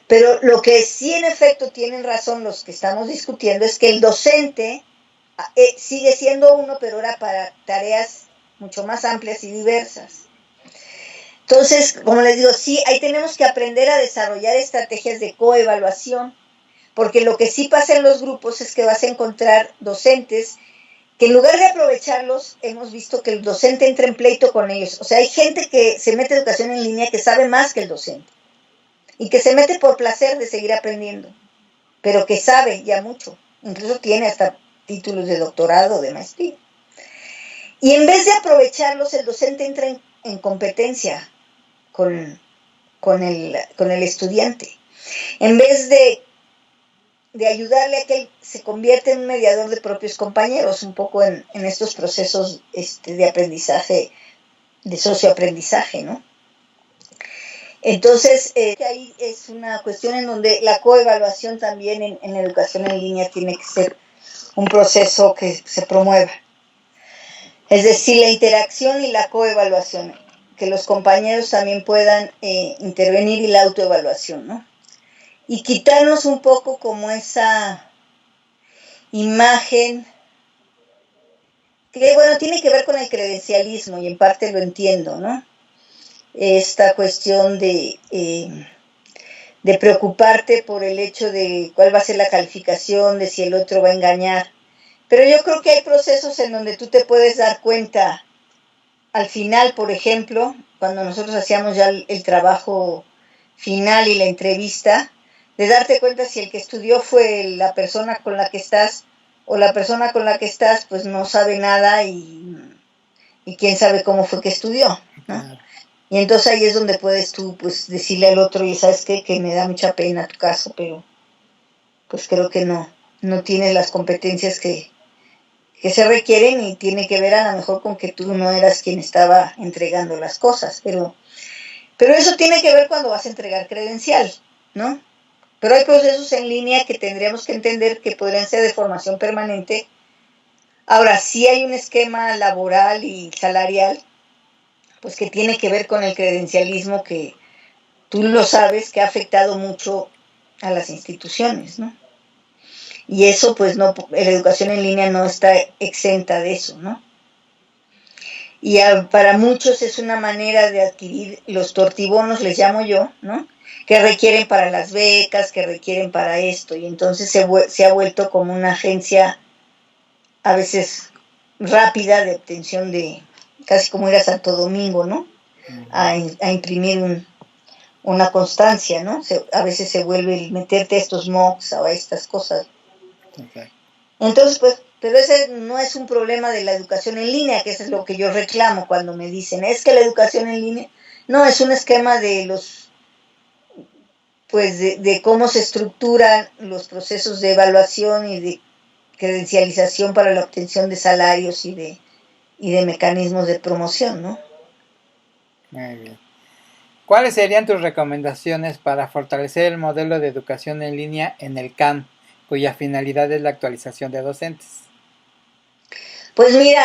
Pero lo que sí en efecto tienen razón los que estamos discutiendo es que el docente sigue siendo uno, pero ahora para tareas mucho más amplias y diversas. Entonces, como les digo, sí, ahí tenemos que aprender a desarrollar estrategias de coevaluación, porque lo que sí pasa en los grupos es que vas a encontrar docentes que en lugar de aprovecharlos, hemos visto que el docente entra en pleito con ellos. O sea, hay gente que se mete a educación en línea que sabe más que el docente y que se mete por placer de seguir aprendiendo, pero que sabe ya mucho, incluso tiene hasta títulos de doctorado, de maestría. Y en vez de aprovecharlos, el docente entra en competencia con el estudiante. En vez de ayudarle a que él se convierta en un mediador de propios compañeros, un poco en estos procesos de aprendizaje, de socioaprendizaje, ¿no? Entonces, ahí es una cuestión en donde la coevaluación también en la educación en línea tiene que ser un proceso que se promueva. Es decir, la interacción y la coevaluación, que los compañeros también puedan intervenir y la autoevaluación, ¿no? Y quitarnos un poco como esa imagen que, bueno, tiene que ver con el credencialismo y en parte lo entiendo, ¿no? Esta cuestión de de preocuparte por el hecho de cuál va a ser la calificación, de si el otro va a engañar. Pero yo creo que hay procesos en donde tú te puedes dar cuenta al final, por ejemplo, cuando nosotros hacíamos ya el trabajo final y la entrevista, de darte cuenta si el que estudió fue la persona con la que estás o la persona con la que estás pues no sabe nada y quién sabe cómo fue que estudió, ¿no? Claro. Y entonces ahí es donde puedes tú pues decirle al otro, y sabes qué, que me da mucha pena tu caso, pero pues creo que no tienes las competencias que se requieren y tiene que ver a lo mejor con que tú no eras quien estaba entregando las cosas, pero eso tiene que ver cuando vas a entregar credencial, ¿no? Pero hay procesos en línea que tendríamos que entender que podrían ser de formación permanente. Ahora, sí hay un esquema laboral y salarial, pues que tiene que ver con el credencialismo, que tú lo sabes que ha afectado mucho a las instituciones, ¿no? Y eso, pues no, la educación en línea no está exenta de eso, ¿no? Y para muchos es una manera de adquirir los tortibonos, les llamo yo, ¿no? Que requieren para las becas, que requieren para esto, y entonces se ha vuelto como una agencia a veces rápida de obtención de, casi como ir a Santo Domingo, ¿no? A imprimir una constancia, ¿no? A veces se vuelve meterte a estos mocks o a estas cosas. Okay. Entonces, pues, pero ese no es un problema de la educación en línea, que eso es lo que yo reclamo cuando me dicen, es que la educación en línea, no, es un esquema de los, pues, de cómo se estructuran los procesos de evaluación y de credencialización para la obtención de salarios y de mecanismos de promoción, ¿no? Muy bien. ¿Cuáles serían tus recomendaciones para fortalecer el modelo de educación en línea en el CAM, cuya finalidad es la actualización de docentes? Pues mira,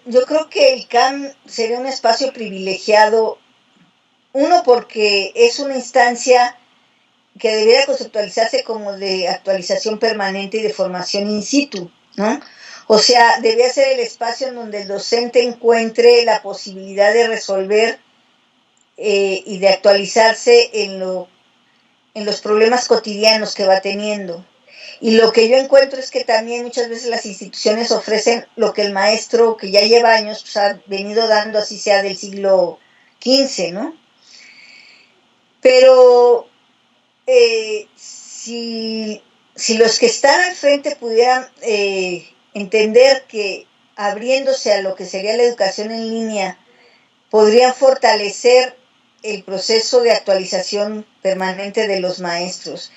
yo creo que el CAM sería un espacio privilegiado, uno porque es una instancia que debiera conceptualizarse como de actualización permanente y de formación in situ, ¿no? O sea, debería ser el espacio en donde el docente encuentre la posibilidad de resolver y de actualizarse en los problemas cotidianos que va teniendo. Y lo que yo encuentro es que también muchas veces las instituciones ofrecen lo que el maestro, que ya lleva años, pues, ha venido dando, así sea del siglo XV, ¿no? Pero si los que están al frente pudieran entender que abriéndose a lo que sería la educación en línea, podrían fortalecer el proceso de actualización permanente de los maestros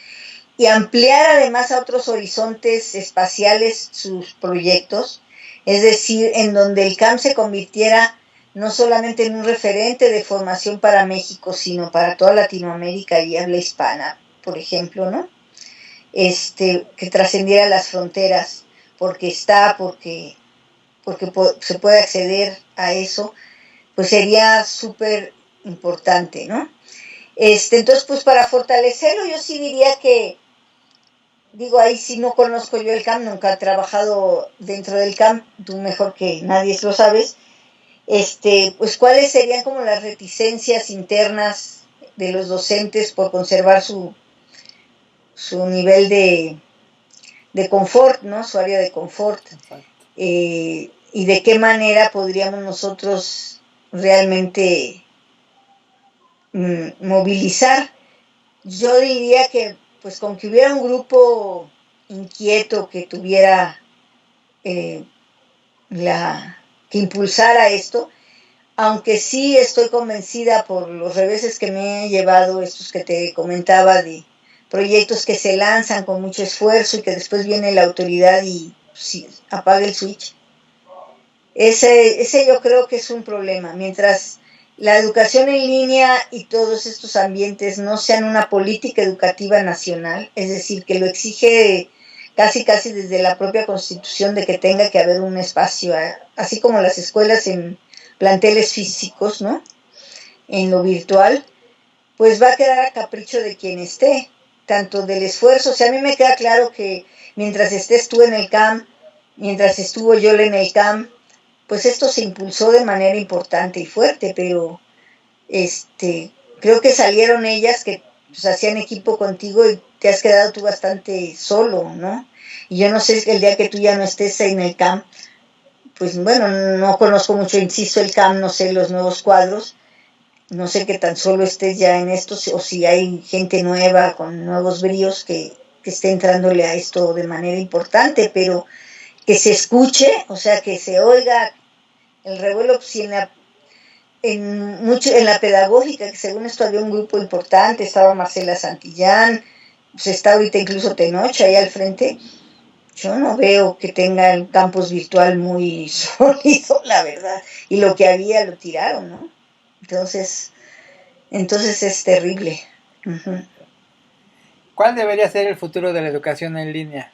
y ampliar además a otros horizontes espaciales sus proyectos, es decir, en donde el CAM se convirtiera no solamente en un referente de formación para México, sino para toda Latinoamérica y habla hispana, por ejemplo, ¿no? Que trascendiera las fronteras, porque se puede acceder a eso, pues sería súper importante, ¿no? Entonces, pues para fortalecerlo, yo sí diría que, digo, ahí sí no conozco yo el CAM, nunca he trabajado dentro del CAM, tú mejor que nadie lo sabes, pues cuáles serían como las reticencias internas de los docentes por conservar su nivel de confort, ¿no? Su área de confort. Y de qué manera podríamos nosotros realmente movilizar. Yo diría que pues con que hubiera un grupo inquieto que tuviera que impulsara esto, aunque sí estoy convencida por los reveses que me he llevado, estos que te comentaba, de proyectos que se lanzan con mucho esfuerzo y que después viene la autoridad y sí, apaga el switch. Ese yo creo que es un problema. Mientras la educación en línea y todos estos ambientes no sean una política educativa nacional, es decir, que lo exige casi desde la propia Constitución, de que tenga que haber un espacio, así como las escuelas en planteles físicos, ¿no? En lo virtual, pues va a quedar a capricho de quien esté, tanto del esfuerzo. O sea, a mí me queda claro que mientras estés tú en el CAM, mientras estuvo yo en el CAM, pues esto se impulsó de manera importante y fuerte, pero creo que salieron ellas que pues hacían equipo contigo y te has quedado tú bastante solo, ¿no? Y yo no sé, el día que tú ya no estés en el CAM, pues bueno, no conozco mucho, insisto, el CAM, no sé los nuevos cuadros, no sé qué tan solo estés ya en esto, o si hay gente nueva con nuevos bríos que esté entrándole a esto de manera importante, pero que se escuche, o sea, que se oiga el revuelo, pues, si en la pedagógica, que según esto había un grupo importante, estaba Marcela Santillán, pues está ahorita incluso Tenoch ahí al frente. Yo no veo que tenga el campus virtual muy sólido, la verdad. Y lo que había lo tiraron, ¿no? Entonces, entonces es terrible. Uh-huh. ¿Cuál debería ser el futuro de la educación en línea?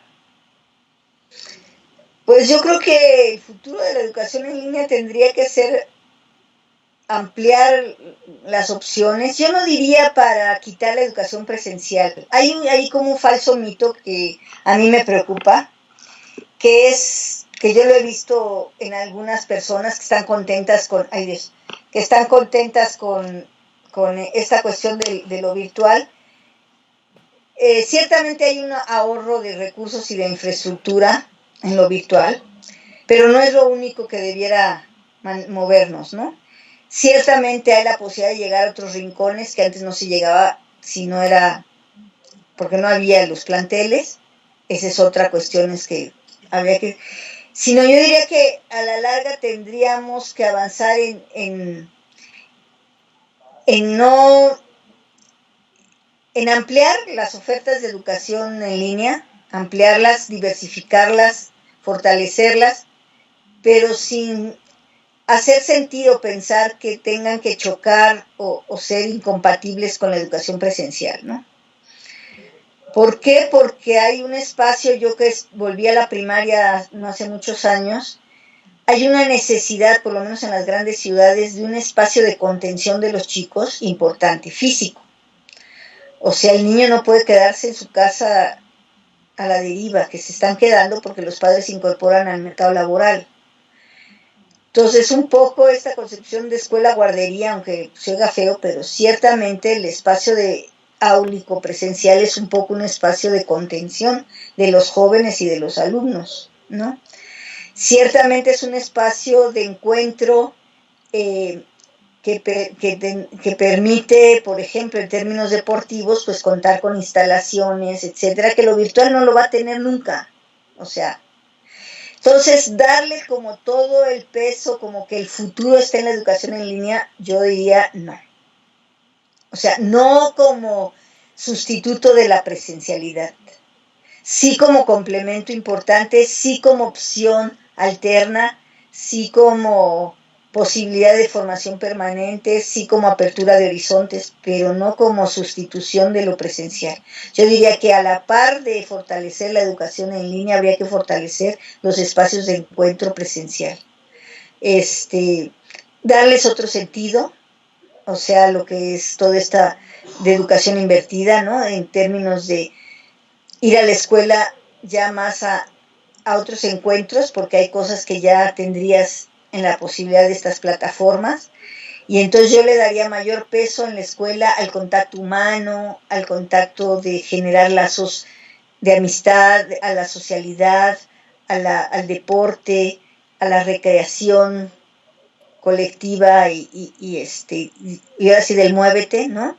Pues yo creo que el futuro de la educación en línea tendría que ser ampliar las opciones. Yo no diría para quitar la educación presencial. Hay como un falso mito que a mí me preocupa, que es que yo lo he visto en algunas personas que están contentas con esta cuestión de lo virtual. Ciertamente hay un ahorro de recursos y de infraestructura en lo virtual, pero no es lo único que debiera movernos, ¿no? Ciertamente hay la posibilidad de llegar a otros rincones que antes no se llegaba si no era, porque no había los planteles. Esa es otra cuestión, es que habría que... Sino yo diría que a la larga tendríamos que avanzar en no... en ampliar las ofertas de educación en línea, ampliarlas, diversificarlas, fortalecerlas, pero sin hacer sentido pensar que tengan que chocar o ser incompatibles con la educación presencial, ¿no? ¿Por qué? Porque hay un espacio, yo que volví a la primaria no hace muchos años, hay una necesidad, por lo menos en las grandes ciudades, de un espacio de contención de los chicos importante, físico. O sea, el niño no puede quedarse en su casa a la deriva, que se están quedando porque los padres se incorporan al mercado laboral. Entonces, un poco esta concepción de escuela-guardería, aunque se oiga feo, pero ciertamente el espacio de áulico presencial es un poco un espacio de contención de los jóvenes y de los alumnos, ¿no? Ciertamente es un espacio de encuentro que permite, por ejemplo, en términos deportivos, pues contar con instalaciones, etcétera, que lo virtual no lo va a tener nunca. O sea, entonces, darle como todo el peso, como que el futuro está en la educación en línea, yo diría no. O sea, no como sustituto de la presencialidad. Sí como complemento importante, sí como opción alterna, sí como posibilidad de formación permanente, sí como apertura de horizontes, pero no como sustitución de lo presencial. Yo diría que a la par de fortalecer la educación en línea, habría que fortalecer los espacios de encuentro presencial. Darles otro sentido, o sea, lo que es toda esta de educación invertida, ¿no? En términos de ir a la escuela ya más a otros encuentros, porque hay cosas que ya tendrías en la posibilidad de estas plataformas, y entonces yo le daría mayor peso en la escuela al contacto humano, al contacto de generar lazos de amistad, a la socialidad, al deporte, a la recreación colectiva y ahora sí del muévete, ¿no?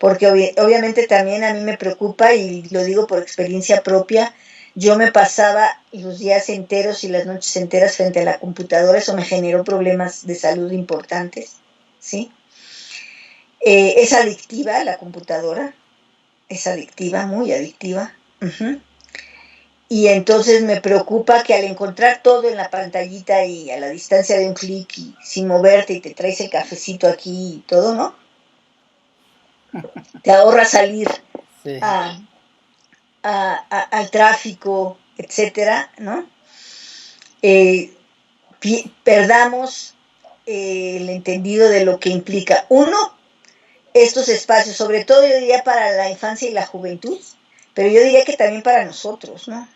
Porque obviamente también a mí me preocupa, y lo digo por experiencia propia, yo me pasaba los días enteros y las noches enteras frente a la computadora, eso me generó problemas de salud importantes, ¿sí? Es adictiva la computadora, es adictiva, muy adictiva. Uh-huh. Y entonces me preocupa que al encontrar todo en la pantallita y a la distancia de un clic y sin moverte y te traes el cafecito aquí y todo, ¿no? Te ahorra salir Sí. Al tráfico, etcétera, ¿no? Perdamos el entendido de lo que implica. Uno, estos espacios, sobre todo yo diría para la infancia y la juventud, pero yo diría que también para nosotros, ¿no?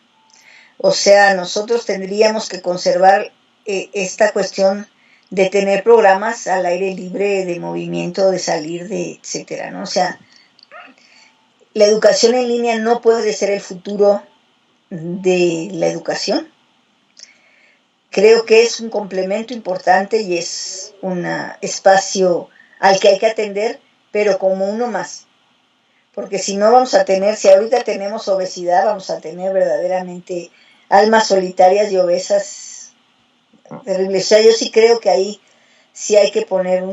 O sea, nosotros tendríamos que conservar esta cuestión de tener programas al aire libre, de movimiento, de salir, de etcétera, ¿no? O sea, la educación en línea no puede ser el futuro de la educación. Creo que es un complemento importante y es un espacio al que hay que atender, pero como uno más. Porque si no vamos a tener, si ahorita tenemos obesidad, vamos a tener verdaderamente almas solitarias y obesas terribles. O sea, yo sí creo que ahí sí hay que poner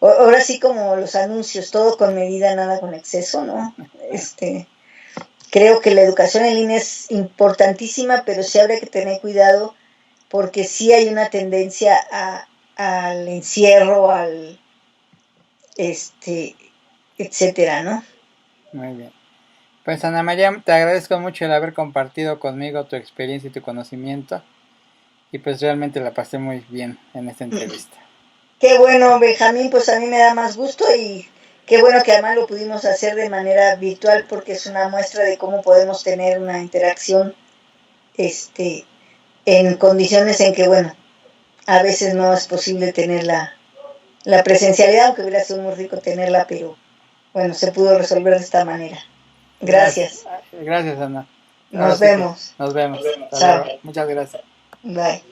ahora sí como los anuncios, todo con medida, nada con exceso, ¿no? Creo que la educación en línea es importantísima, pero sí habrá que tener cuidado porque sí hay una tendencia al encierro, etcétera, ¿no? Muy bien. Pues Ana María, te agradezco mucho el haber compartido conmigo tu experiencia y tu conocimiento. Y pues realmente la pasé muy bien en esta entrevista. Qué bueno, Benjamín, pues a mí me da más gusto y qué bueno que además lo pudimos hacer de manera virtual porque es una muestra de cómo podemos tener una interacción en condiciones en que, bueno, a veces no es posible tener la presencialidad, aunque hubiera sido muy rico tenerla, pero bueno, se pudo resolver de esta manera. Gracias. Gracias, Ana. Nos vemos. Nos vemos. Chao. Muchas gracias. Bye.